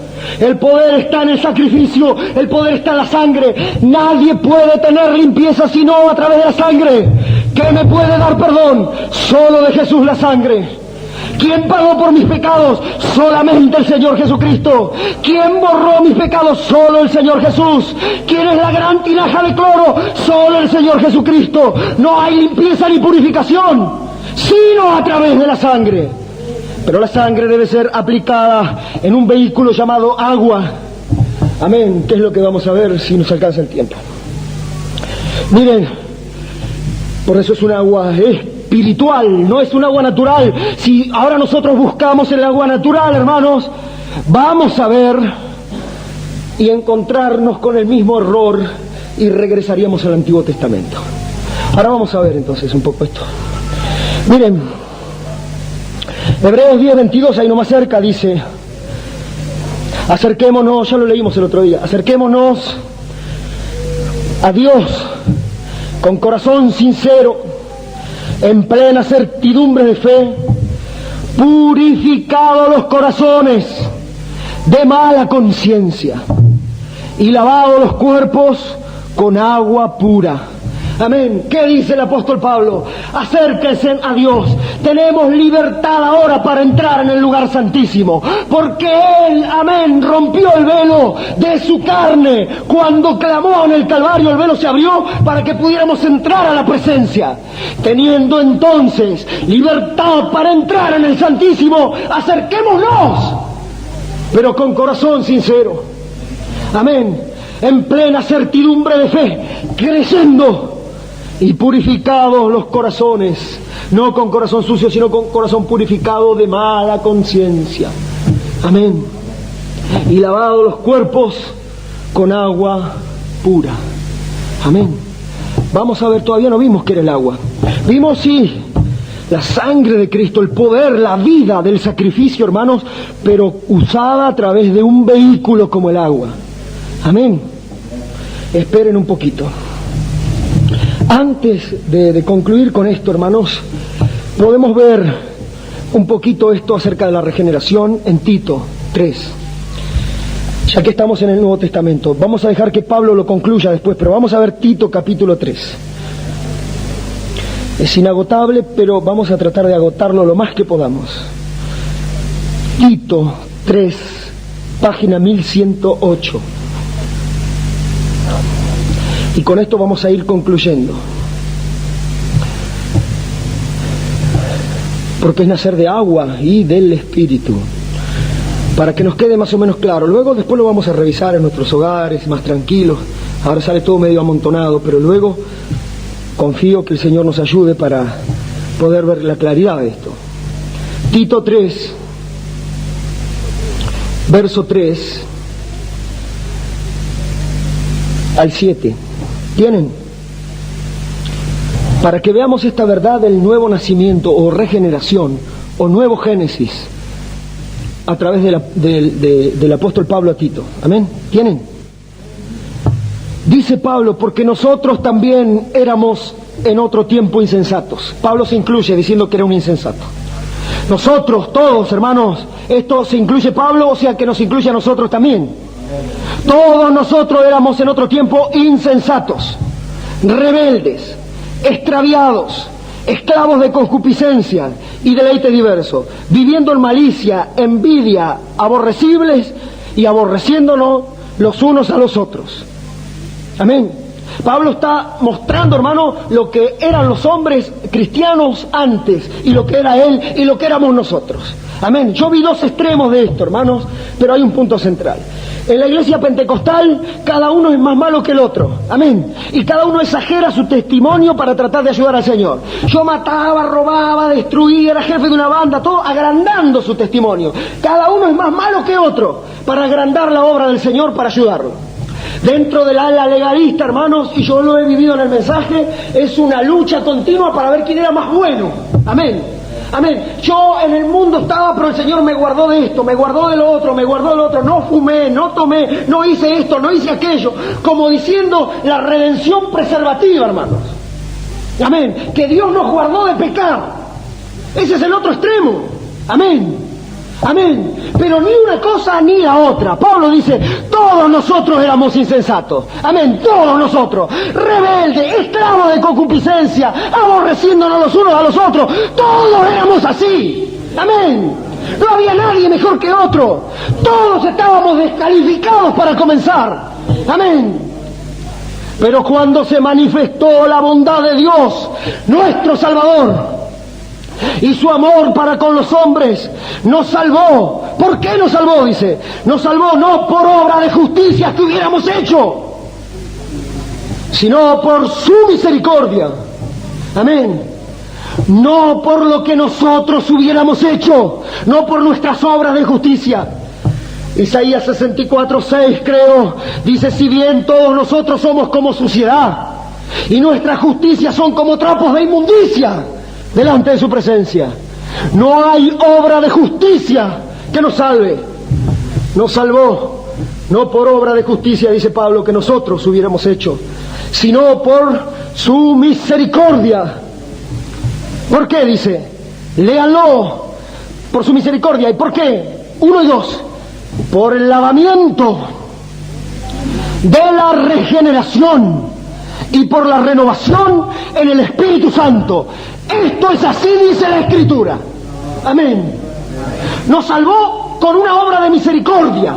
el poder está en el sacrificio, el poder está en la sangre. Nadie puede tener limpieza sino a través de la sangre. ¿Qué me puede dar perdón? Solo de Jesús la sangre. ¿Quién pagó por mis pecados? Solamente el Señor Jesucristo. ¿Quién borró mis pecados? Solo el Señor Jesús. ¿Quién es la gran tinaja de cloro? Solo el Señor Jesucristo. No hay limpieza ni purificación, sino a través de la sangre. Pero la sangre debe ser aplicada en un vehículo llamado agua. Amén. ¿Qué es lo que vamos a ver si nos alcanza el tiempo? Miren, por eso es un agua espiritual, no es un agua natural. Si ahora nosotros buscamos el agua natural, hermanos, vamos a ver y encontrarnos con el mismo error y regresaríamos al Antiguo Testamento. Ahora vamos a ver entonces un poco esto. Miren, Hebreos 10:22, ahí nomás cerca, dice: acerquémonos, ya lo leímos el otro día, acerquémonos a Dios con corazón sincero, en plena certidumbre de fe, purificados los corazones de mala conciencia y lavados los cuerpos con agua pura. Amén. ¿Qué dice el apóstol Pablo? Acérquense a Dios. Tenemos libertad ahora para entrar en el lugar santísimo, porque Él, amén, rompió el velo de su carne. Cuando clamó en el Calvario, el velo se abrió para que pudiéramos entrar a la presencia. Teniendo entonces libertad para entrar en el Santísimo, acerquémonos, pero con corazón sincero. Amén. En plena certidumbre de fe, creyendo, y purificados los corazones, no con corazón sucio, sino con corazón purificado de mala conciencia. Amén. Y lavados los cuerpos con agua pura. Amén. Vamos a ver, todavía no vimos qué era el agua. Vimos, sí, la sangre de Cristo, el poder, la vida del sacrificio, hermanos, pero usada a través de un vehículo como el agua. Amén. Esperen un poquito. Antes de concluir con esto, hermanos, podemos ver un poquito esto acerca de la regeneración en Tito 3. Ya que estamos en el Nuevo Testamento, vamos a dejar que Pablo lo concluya después, pero vamos a ver Tito capítulo 3. Es inagotable, pero vamos a tratar de agotarlo lo más que podamos. Tito 3, página 1108. Y con esto vamos a ir concluyendo. Porque es nacer de agua y del Espíritu. Para que nos quede más o menos claro. Luego, después lo vamos a revisar en nuestros hogares, más tranquilos. Ahora sale todo medio amontonado, pero luego confío que el Señor nos ayude para poder ver la claridad de esto. Tito 3, verso 3 al 7. ¿Tienen? Para que veamos esta verdad del nuevo nacimiento o regeneración o nuevo Génesis a través del apóstol Pablo a Tito. ¿Amén? ¿Tienen? Dice Pablo, porque nosotros también éramos en otro tiempo insensatos. Pablo se incluye diciendo que era un insensato. Nosotros, todos, hermanos, esto se incluye Pablo, o sea que nos incluye a nosotros también. Todos nosotros éramos en otro tiempo insensatos, rebeldes, extraviados, esclavos de concupiscencia y deleite diverso, viviendo en malicia, envidia, aborrecibles y aborreciéndonos los unos a los otros. Amén. Pablo está mostrando, hermano, lo que eran los hombres cristianos antes y lo que era él y lo que éramos nosotros. Amén. Yo vi dos extremos de esto, hermanos, pero hay un punto central. En la iglesia pentecostal, cada uno es más malo que el otro. Amén. Y cada uno exagera su testimonio para tratar de ayudar al Señor. Yo mataba, robaba, destruía, era jefe de una banda, todo agrandando su testimonio. Cada uno es más malo que otro para agrandar la obra del Señor, para ayudarlo. Dentro del ala legalista, hermanos, y yo lo he vivido en el mensaje, es una lucha continua para ver quién era más bueno. Amén. Amén. Yo en el mundo estaba, pero el Señor me guardó de esto, me guardó de lo otro, me guardó de lo otro. No fumé, no tomé, no hice esto, no hice aquello. Como diciendo la redención preservativa, hermanos. Amén. Que Dios nos guardó de pecar. Ese es el otro extremo. Amén. Amén. Pero ni una cosa ni la otra. Pablo dice, todos nosotros éramos insensatos. Amén. Todos nosotros. Rebeldes, esclavos de concupiscencia, aborreciéndonos los unos a los otros. Todos éramos así. Amén. No había nadie mejor que otro. Todos estábamos descalificados para comenzar. Amén. Pero cuando se manifestó la bondad de Dios, nuestro Salvador, y su amor para con los hombres, nos salvó. ¿Por qué nos salvó? Dice, nos salvó no por obra de justicia que hubiéramos hecho, sino por su misericordia. Amén. no por lo que nosotros hubiéramos hecho, no por nuestras obras de justicia. Isaías 64:6, creo, dice: si bien todos nosotros somos como suciedad, y nuestras justicias son como trapos de inmundicia delante de su presencia, no hay obra de justicia que nos salve. Nos salvó, no por obra de justicia, dice Pablo, que nosotros hubiéramos hecho, sino por su misericordia. ¿Por qué? Dice, léanlo, por su misericordia. ¿Y por qué? 1 y 2, por el lavamiento de la regeneración y por la renovación en el Espíritu Santo. Esto es así, dice la Escritura. Amén. Nos salvó con una obra de misericordia,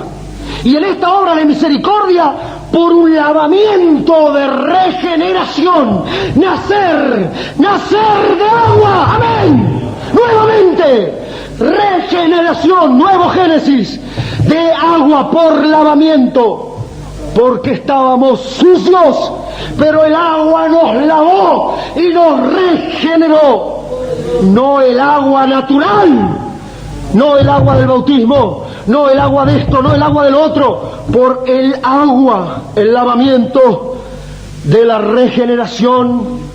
y en esta obra de misericordia por un lavamiento de regeneración, nacer de agua. Amén. Nuevamente, regeneración, nuevo Génesis, de agua por lavamiento, porque estábamos sucios, pero el agua nos lavó y nos regeneró. No el agua natural, no el agua del bautismo, no el agua de esto, no el agua del otro, por el agua, el lavamiento de la regeneración.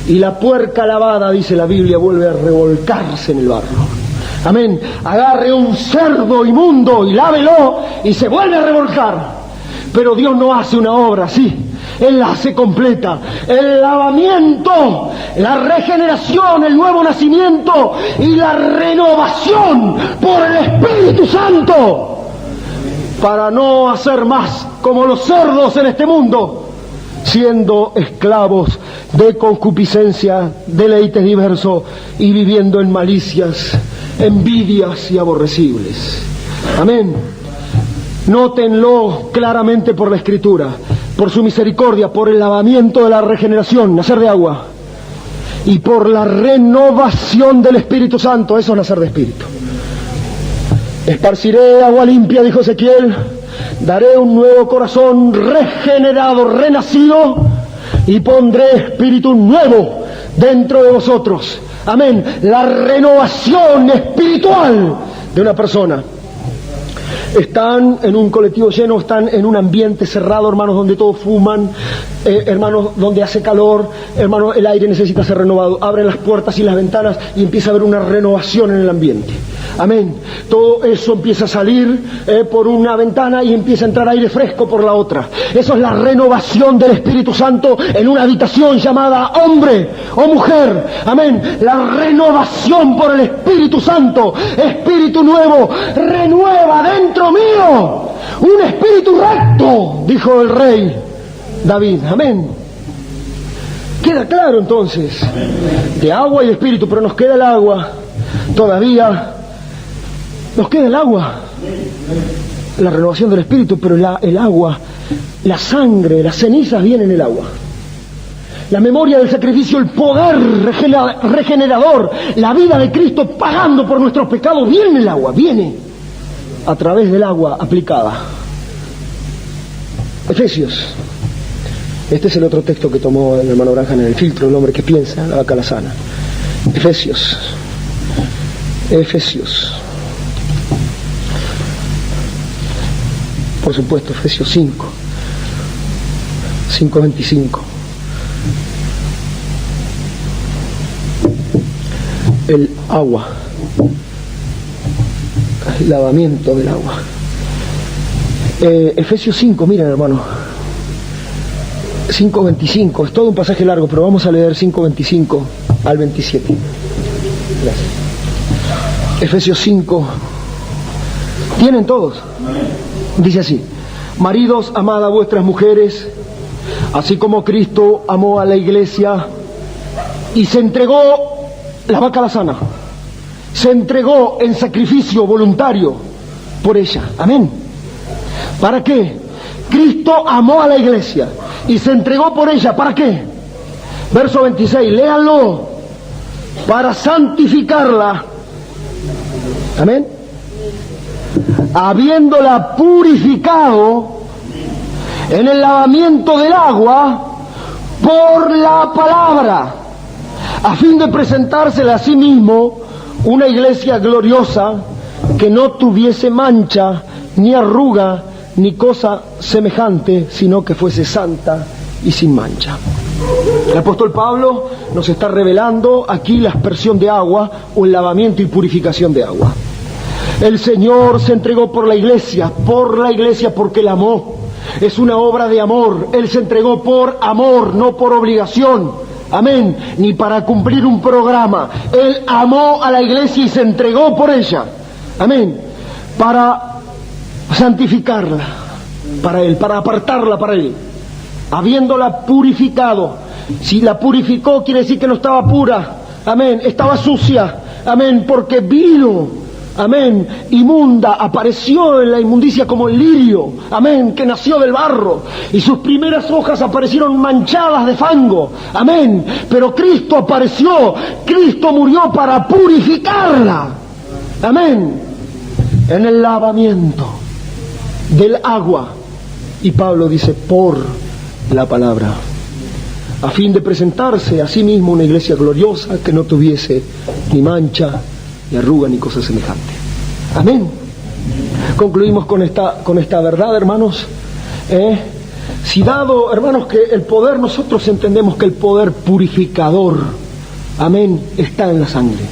Y la puerca lavada, dice la Biblia, vuelve a revolcarse en el barro. Amén. Agarre un cerdo inmundo y lávelo y se vuelve a revolcar. Pero Dios no hace una obra así, Él la hace completa. El lavamiento, la regeneración, el nuevo nacimiento y la renovación por el Espíritu Santo, para no hacer más como los cerdos en este mundo, siendo esclavos de concupiscencia, deleites diversos y viviendo en malicias, envidias y aborrecibles. Amén. Nótenlo claramente por la Escritura, por su misericordia, por el lavamiento de la regeneración, nacer de agua, y por la renovación del Espíritu Santo. Eso es nacer de Espíritu. Esparciré agua limpia, dijo Ezequiel, daré un nuevo corazón regenerado, renacido, y pondré espíritu nuevo dentro de vosotros. Amén. La renovación espiritual de una persona. Están en un colectivo lleno, están en un ambiente cerrado, hermanos, donde todos fuman, hermanos, donde hace calor, hermanos, el aire necesita ser renovado. Abren las puertas y las ventanas y empieza a haber una renovación en el ambiente. Amén. Todo eso empieza a salir por una ventana y empieza a entrar aire fresco por la otra. Eso es la renovación del Espíritu Santo en una habitación llamada hombre o mujer. Amén. La renovación por el Espíritu Santo. Espíritu nuevo, renueva dentro mío un espíritu recto, dijo el rey David. Amén. Queda claro entonces, de agua y de espíritu, pero nos queda el agua todavía. Nos queda el agua, la renovación del espíritu, pero el agua, la sangre, las cenizas vienen en el agua. La memoria del sacrificio, el poder regenerador, la vida de Cristo pagando por nuestros pecados, viene en el agua, viene a través del agua aplicada. Efesios. Este es el otro texto que tomó el hermano Branham en el filtro, el hombre que piensa, la vaca la sana. Efesios. Por supuesto, Efesios 5:25. El agua, el lavamiento del agua. Efesios 5, miren, hermano, 5:25, es todo un pasaje largo, pero vamos a leer 5:25 al 27. Gracias. Efesios 5, ¿tienen todos? Dice así: maridos, amad a vuestras mujeres, así como Cristo amó a la iglesia y se entregó, la vaca la sana, se entregó en sacrificio voluntario por ella. Amén. ¿Para qué? Cristo amó a la iglesia y se entregó por ella. ¿Para qué? Verso 26, léanlo. Para santificarla. Amén. Habiéndola purificado en el lavamiento del agua por la palabra, a fin de presentársela a sí mismo una iglesia gloriosa, que no tuviese mancha, ni arruga, ni cosa semejante, sino que fuese santa y sin mancha. El apóstol Pablo nos está revelando aquí la aspersión de agua, o el lavamiento y purificación de agua. El Señor se entregó por la iglesia porque la amó. Es una obra de amor. Él se entregó por amor, no por obligación. Amén. Ni para cumplir un programa. Él amó a la iglesia y se entregó por ella. Amén. Para santificarla para Él, para apartarla para Él, habiéndola purificado. Si la purificó, quiere decir que no estaba pura. Amén. Estaba sucia. Amén. Porque vino, amén, inmunda, apareció en la inmundicia como el lirio, amén, que nació del barro, y sus primeras hojas aparecieron manchadas de fango, amén, pero Cristo apareció, Cristo murió para purificarla, amén, en el lavamiento del agua, y Pablo dice, por la palabra, a fin de presentarse a sí mismo una iglesia gloriosa que no tuviese ni mancha, ni arruga, ni cosa semejante. Amén. Concluimos con esta verdad, hermanos. Si dado, hermanos, que el poder, nosotros entendemos que el poder purificador, amén, está en la sangre.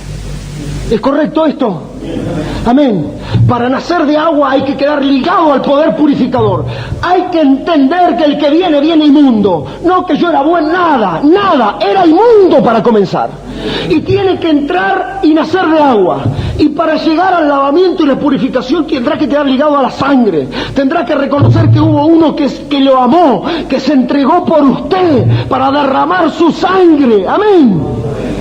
¿Es correcto esto? Amén. Para nacer de agua hay que quedar ligado al poder purificador. Hay que entender que el que viene inmundo. No que yo era bueno, nada. Era inmundo para comenzar. Y tiene que entrar y nacer de agua. Y para llegar al lavamiento y la purificación tendrá que quedar ligado a la sangre. Tendrá que reconocer que hubo uno que lo amó, que se entregó por usted para derramar su sangre. Amén.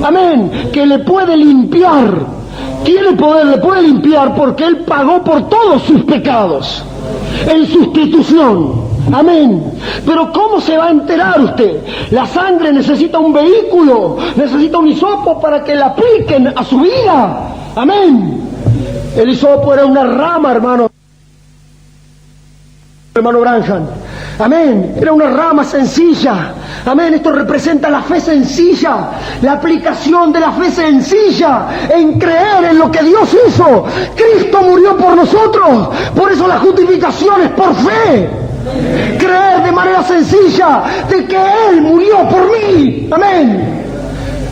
Amén. Que le puede limpiar. Tiene poder, le puede limpiar porque Él pagó por todos sus pecados en sustitución. Amén. Pero ¿cómo se va a enterar usted? La sangre necesita un vehículo, necesita un hisopo para que la apliquen a su vida. Amén. El hisopo era una rama, hermano Branham. Amén. Era una rama sencilla. Amén. Esto representa la fe sencilla, la aplicación de la fe sencilla en creer en lo que Dios hizo. Cristo murió por nosotros. Por eso la justificación es por fe. Creer de manera sencilla de que Él murió por mí. Amén.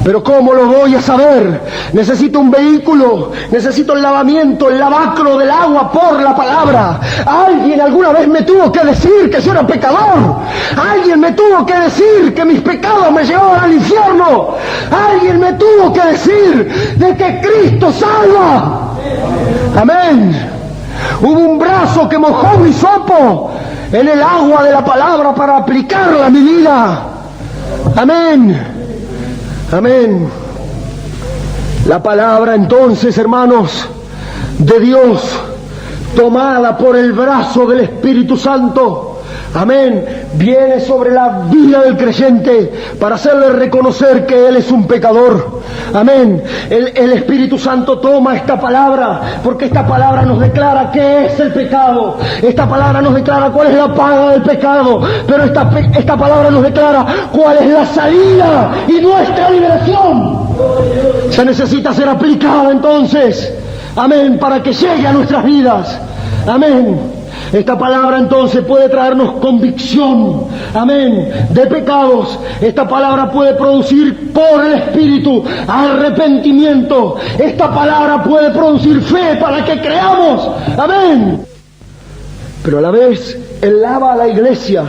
Pero ¿cómo lo voy a saber? Necesito un vehículo, necesito el lavamiento, el lavacro del agua por la palabra. Alguien alguna vez me tuvo que decir que yo era pecador. Alguien me tuvo que decir que mis pecados me llevaban al infierno. Alguien me tuvo que decir de que Cristo salva. Amén. Hubo un brazo que mojó mi hisopo en el agua de la palabra para aplicarla a mi vida. Amén. Amén. La palabra entonces, hermanos, de Dios, tomada por el brazo del Espíritu Santo, amén, viene sobre la vida del creyente para hacerle reconocer que él es un pecador. Amén. El Espíritu Santo toma esta palabra porque esta palabra nos declara qué es el pecado. Esta palabra nos declara cuál es la paga del pecado. Pero esta palabra nos declara cuál es la salida y nuestra liberación. Se necesita ser aplicada entonces. Amén. Para que llegue a nuestras vidas. Amén. Esta palabra entonces puede traernos convicción, amén, de pecados. Esta palabra puede producir por el Espíritu arrepentimiento. Esta palabra puede producir fe para que creamos, amén. Pero a la vez, Él lava a la iglesia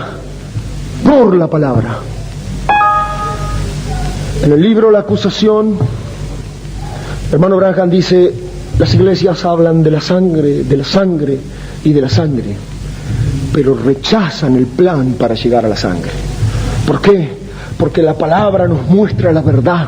por la palabra. En el libro La Acusación, hermano Branham dice, las iglesias hablan de la sangre y de la sangre, pero rechazan el plan para llegar a la sangre. ¿Por qué? Porque la palabra nos muestra la verdad,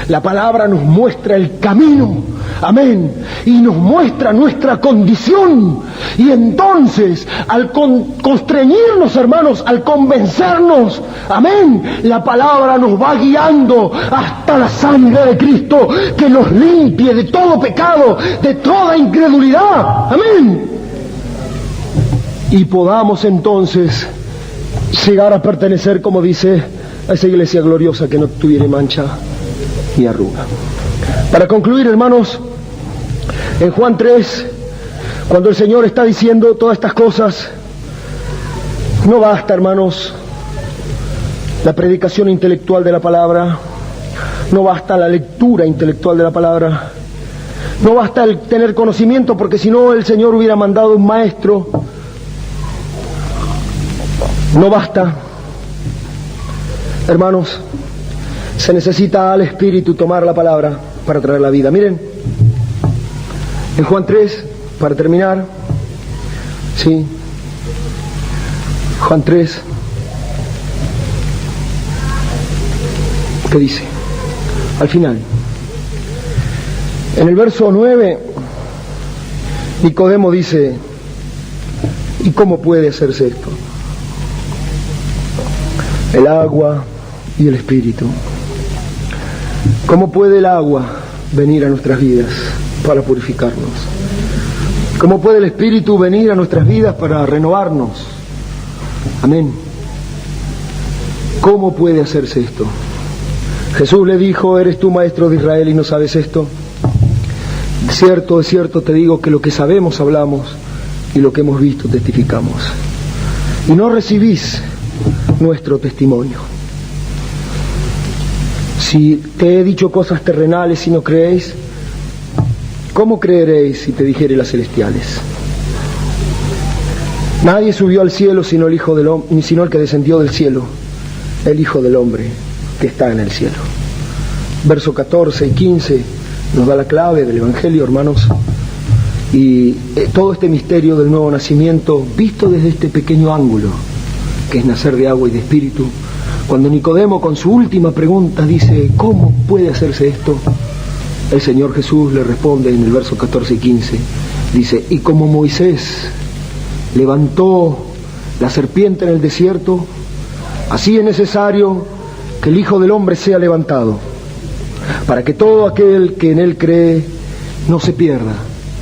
la palabra nos muestra el camino, amén, y nos muestra nuestra condición. Y entonces, al constreñirnos, hermanos, al convencernos, amén, la palabra nos va guiando hasta la sangre de Cristo, que nos limpie de todo pecado, de toda incredulidad, amén. Y podamos entonces llegar a pertenecer, como dice, a esa iglesia gloriosa que no tuviera mancha, ni arruga. Para concluir, hermanos, en Juan 3, cuando el Señor está diciendo todas estas cosas, no basta, hermanos, la predicación intelectual de la palabra, no basta la lectura intelectual de la palabra, no basta el tener conocimiento, porque si no el Señor hubiera mandado un maestro. No basta, hermanos, se necesita al Espíritu tomar la palabra para traer la vida. Miren, en Juan 3, para terminar, sí, Juan 3, ¿qué dice? Al final, en el verso 9, Nicodemo dice, ¿y cómo puede hacerse esto? El agua y el Espíritu. ¿Cómo puede el agua venir a nuestras vidas para purificarnos? ¿Cómo puede el Espíritu venir a nuestras vidas para renovarnos? Amén. ¿Cómo puede hacerse esto? Jesús le dijo, ¿eres tú maestro de Israel y no sabes esto? De cierto te digo que lo que sabemos hablamos y lo que hemos visto testificamos. Y no recibís nuestro testimonio. Si te he dicho cosas terrenales y no creéis, ¿cómo creeréis si te dijere las celestiales? Nadie subió al cielo sino el Hijo del Hombre, sino el que descendió del cielo, el Hijo del Hombre que está en el cielo. Versos 14 y 15 nos da la clave del Evangelio, hermanos, y todo este misterio del nuevo nacimiento visto desde este pequeño ángulo que es nacer de agua y de espíritu. Cuando Nicodemo con su última pregunta dice, ¿cómo puede hacerse esto? El Señor Jesús le responde en el verso 14 y 15, dice, y como Moisés levantó la serpiente en el desierto, así es necesario que el Hijo del Hombre sea levantado, para que todo aquel que en él cree no se pierda,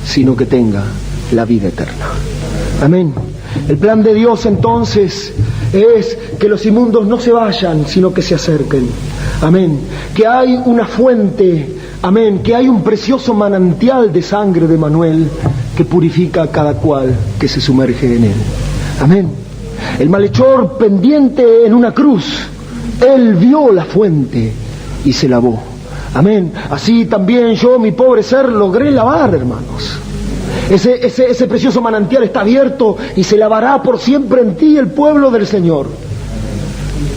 sino que tenga la vida eterna. Amén. El plan de Dios entonces es que los inmundos no se vayan, sino que se acerquen. Amén. Que hay una fuente, amén, que hay un precioso manantial de sangre de Manuel que purifica a cada cual que se sumerge en él. Amén. El malhechor pendiente en una cruz, él vio la fuente y se lavó. Amén. Así también yo, mi pobre ser, logré lavar, hermanos. Ese precioso manantial está abierto y se lavará por siempre en ti el pueblo del Señor.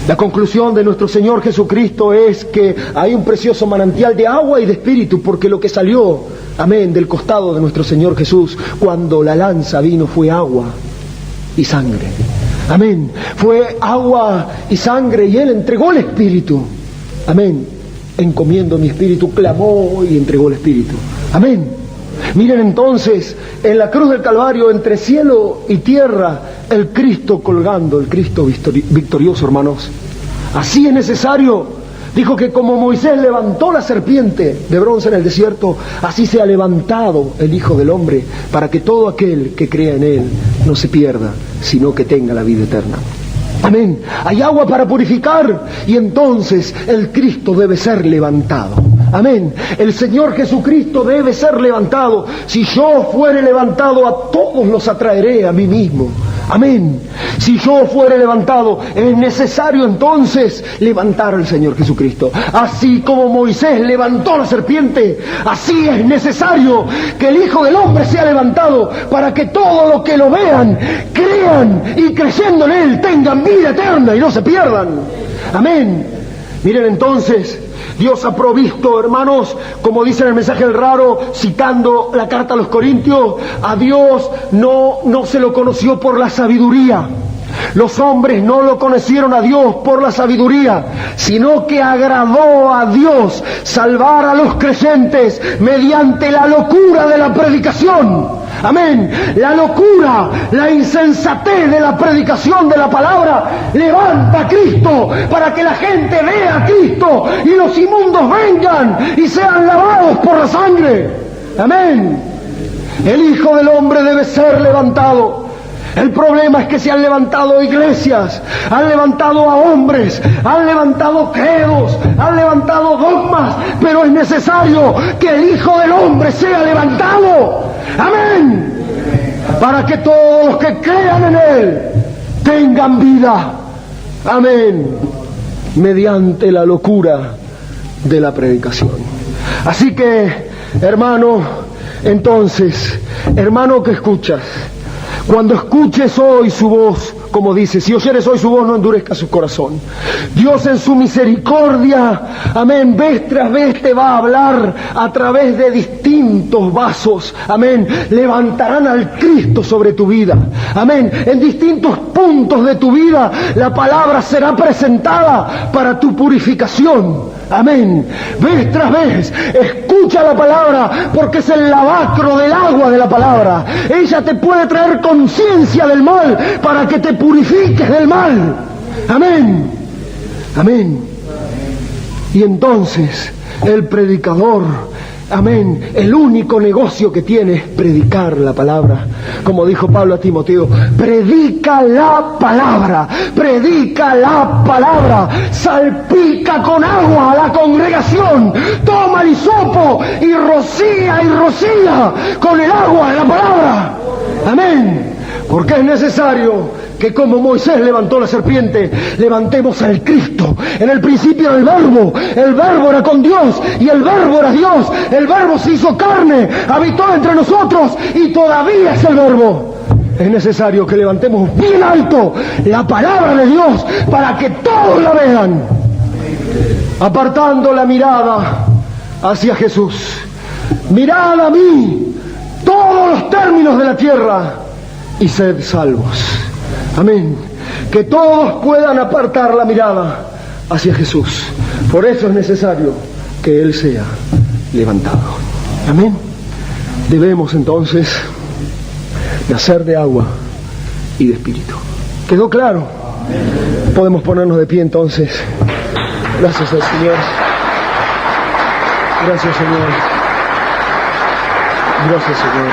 La conclusión de nuestro Señor Jesucristo es que hay un precioso manantial de agua y de espíritu, porque lo que salió, amén, del costado de nuestro Señor Jesús cuando la lanza vino fue agua y sangre. Amén. Fue agua y sangre y Él entregó el espíritu. Amén. Encomiendo mi espíritu, clamó y entregó el espíritu. Amén. Miren entonces, en la cruz del Calvario, entre cielo y tierra, el Cristo colgando, el Cristo victorioso, hermanos. Así es necesario, dijo que como Moisés levantó la serpiente de bronce en el desierto, así se ha levantado el Hijo del Hombre, para que todo aquel que crea en Él no se pierda, sino que tenga la vida eterna. Amén. Hay agua para purificar y entonces el Cristo debe ser levantado. Amén. El Señor Jesucristo debe ser levantado. Si yo fuere levantado, a todos los atraeré a mí mismo. Amén. Si yo fuere levantado, es necesario entonces levantar al Señor Jesucristo. Así como Moisés levantó la serpiente, así es necesario que el Hijo del Hombre sea levantado, para que todos los que lo vean, crean y creyendo en Él tengan vida eterna y no se pierdan. Amén. Miren entonces, Dios ha provisto, hermanos, como dice en el mensaje del Raro, citando la carta a los Corintios, a Dios no se lo conoció por la sabiduría. Los hombres no lo conocieron a Dios por la sabiduría, sino que agradó a Dios salvar a los creyentes mediante la locura de la predicación. Amén. La locura, la insensatez de la predicación de la palabra levanta a Cristo para que la gente vea a Cristo y los inmundos vengan y sean lavados por la sangre. Amén. El Hijo del Hombre debe ser levantado. El problema es que se han levantado iglesias, han levantado a hombres, han levantado credos, han levantado dogmas, pero es necesario que el Hijo del Hombre sea levantado. Amén. Para que todos los que crean en Él tengan vida. Amén. Mediante la locura de la predicación. Así que, hermano, entonces, hermano que escuchas, cuando escuches hoy su voz, como dice, si oyeres hoy su voz, no endurezca su corazón. Dios en su misericordia, amén, vez tras vez te va a hablar a través de distintos vasos, amén, levantarán al Cristo sobre tu vida, amén, en distintos puntos de tu vida la palabra será presentada para tu purificación. Amén. Vez tras vez, escucha la palabra, porque es el lavacro del agua de la palabra. Ella te puede traer conciencia del mal para que te purifiques del mal. Amén. Amén. Y entonces el predicador, amén, el único negocio que tiene es predicar la palabra. Como dijo Pablo a Timoteo, predica la palabra, salpica con agua a la congregación, toma el hisopo y rocía con el agua de la palabra. Amén. Porque es necesario que como Moisés levantó la serpiente, levantemos al Cristo. En el principio era el verbo era con Dios y el verbo era Dios. El verbo se hizo carne, habitó entre nosotros y todavía es el verbo. Es necesario que levantemos bien alto la palabra de Dios para que todos la vean, apartando la mirada hacia Jesús. Mirad a mí todos los términos de la tierra y sed salvos. Amén. Que todos puedan apartar la mirada hacia Jesús. Por eso es necesario que Él sea levantado. Amén. Debemos entonces nacer de agua y de espíritu. ¿Quedó claro? Podemos ponernos de pie entonces. Gracias al Señor. Gracias, Señor. Gracias, Señor.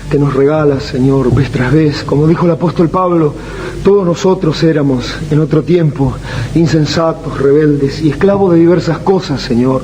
Que nos regalas, Señor, vez tras vez. Como dijo el apóstol Pablo, todos nosotros éramos en otro tiempo insensatos, rebeldes y esclavos de diversas cosas, Señor.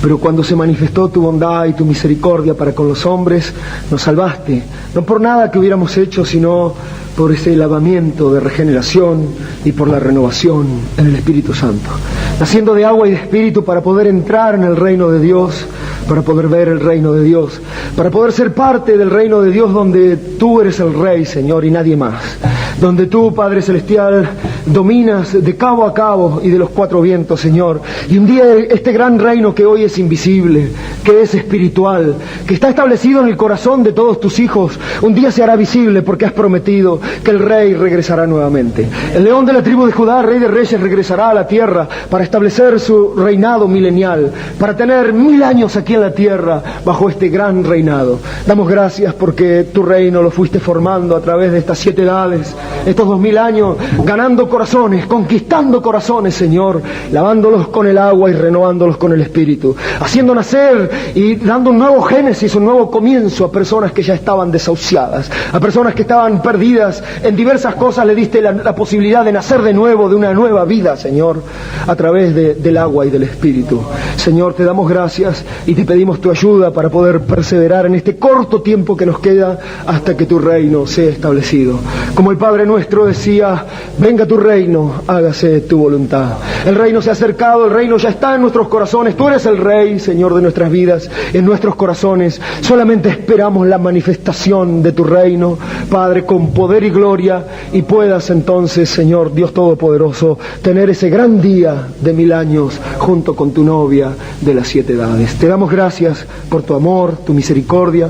Pero cuando se manifestó tu bondad y tu misericordia para con los hombres, nos salvaste, no por nada que hubiéramos hecho, sino por ese lavamiento de regeneración y por la renovación en el Espíritu Santo. Naciendo de agua y de espíritu para poder entrar en el reino de Dios, para poder ver el reino de Dios, para poder ser parte del reino de Dios donde tú eres el Rey, Señor, y nadie más. Donde tú, Padre Celestial, dominas de cabo a cabo y de los cuatro vientos, Señor. Y un día este gran reino que hoy es invisible, que es espiritual, que está establecido en el corazón de todos tus hijos, un día se hará visible porque has prometido que el Rey regresará nuevamente. El león de la tribu de Judá, Rey de Reyes, regresará a la tierra para establecer su reinado milenial, para tener 1000 años aquí en la tierra bajo este gran reinado. Damos gracias porque tu reino lo fuiste formando a través de estas 7 edades, estos 2000 años, ganando corazones, conquistando corazones, Señor, lavándolos con el agua y renovándolos con el Espíritu, haciendo nacer y dando un nuevo génesis, un nuevo comienzo a personas que ya estaban desahuciadas, a personas que estaban perdidas en diversas cosas. Le diste la posibilidad de nacer de nuevo, de una nueva vida, Señor, a través del agua y del Espíritu. Señor, te damos gracias y te pedimos tu ayuda para poder perseverar en este corto tiempo que nos queda hasta que tu reino sea establecido. Como el Padre nuestro decía, venga tu reino, hágase tu voluntad. El reino se ha acercado, el reino ya está en nuestros corazones. Tú eres el Rey, Señor, de nuestras vidas, en nuestros corazones. Solamente esperamos la manifestación de tu reino, Padre, con poder y gloria, y puedas entonces, Señor, Dios Todopoderoso, tener ese gran día de 1000 años junto con tu novia de las 7 edades. Te damos gracias por tu amor, tu misericordia,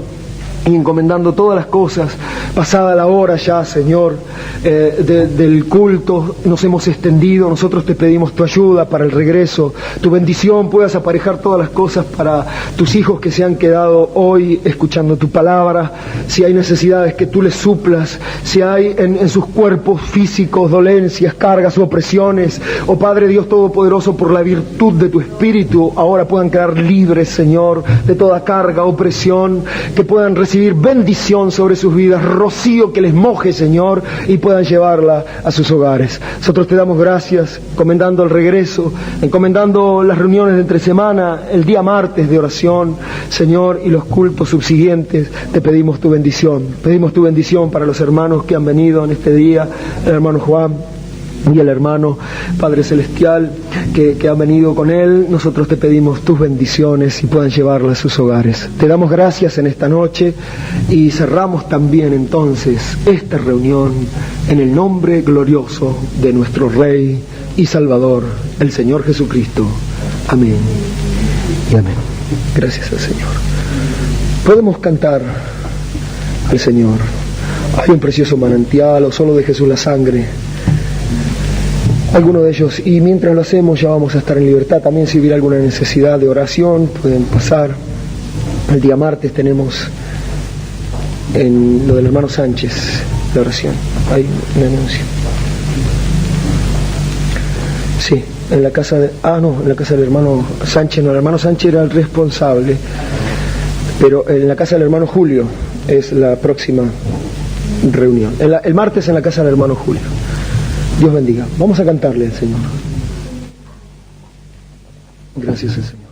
y encomendando todas las cosas, pasada la hora ya, Señor, del culto, nos hemos extendido. Nosotros te pedimos tu ayuda para el regreso, tu bendición, puedas aparejar todas las cosas para tus hijos que se han quedado hoy escuchando tu palabra. Si hay necesidades, que tú les suplas. Si hay en sus cuerpos físicos dolencias, cargas, opresiones, oh Padre Dios Todopoderoso, por la virtud de tu Espíritu, ahora puedan quedar libres, Señor, de toda carga, opresión, que puedan recibir recibir bendición sobre sus vidas, rocío que les moje, Señor, y puedan llevarla a sus hogares. Nosotros te damos gracias, encomendando el regreso, encomendando las reuniones de entre semana, el día martes de oración, Señor, y los cultos subsiguientes. Te pedimos tu bendición. Pedimos tu bendición para los hermanos que han venido en este día, el hermano Juan y el hermano Padre Celestial que han venido con él. Nosotros te pedimos tus bendiciones y puedan llevarla a sus hogares. Te damos gracias en esta noche y cerramos también entonces esta reunión en el nombre glorioso de nuestro Rey y Salvador, el Señor Jesucristo. Amén y amén. Gracias al Señor. Podemos cantar al Señor. Hay un precioso manantial, o solo de Jesús la sangre. Alguno de ellos, y mientras lo hacemos ya vamos a estar en libertad. También si hubiera alguna necesidad de oración pueden pasar. El día martes tenemos en lo del hermano Sánchez la oración. Hay un anuncio. Sí, en la casa de... en la casa del hermano Sánchez. No, el hermano Sánchez era el responsable, pero en la casa del hermano Julio es la próxima reunión. El martes en la casa del hermano Julio. Dios bendiga. Vamos a cantarle al Señor. Gracias al Señor.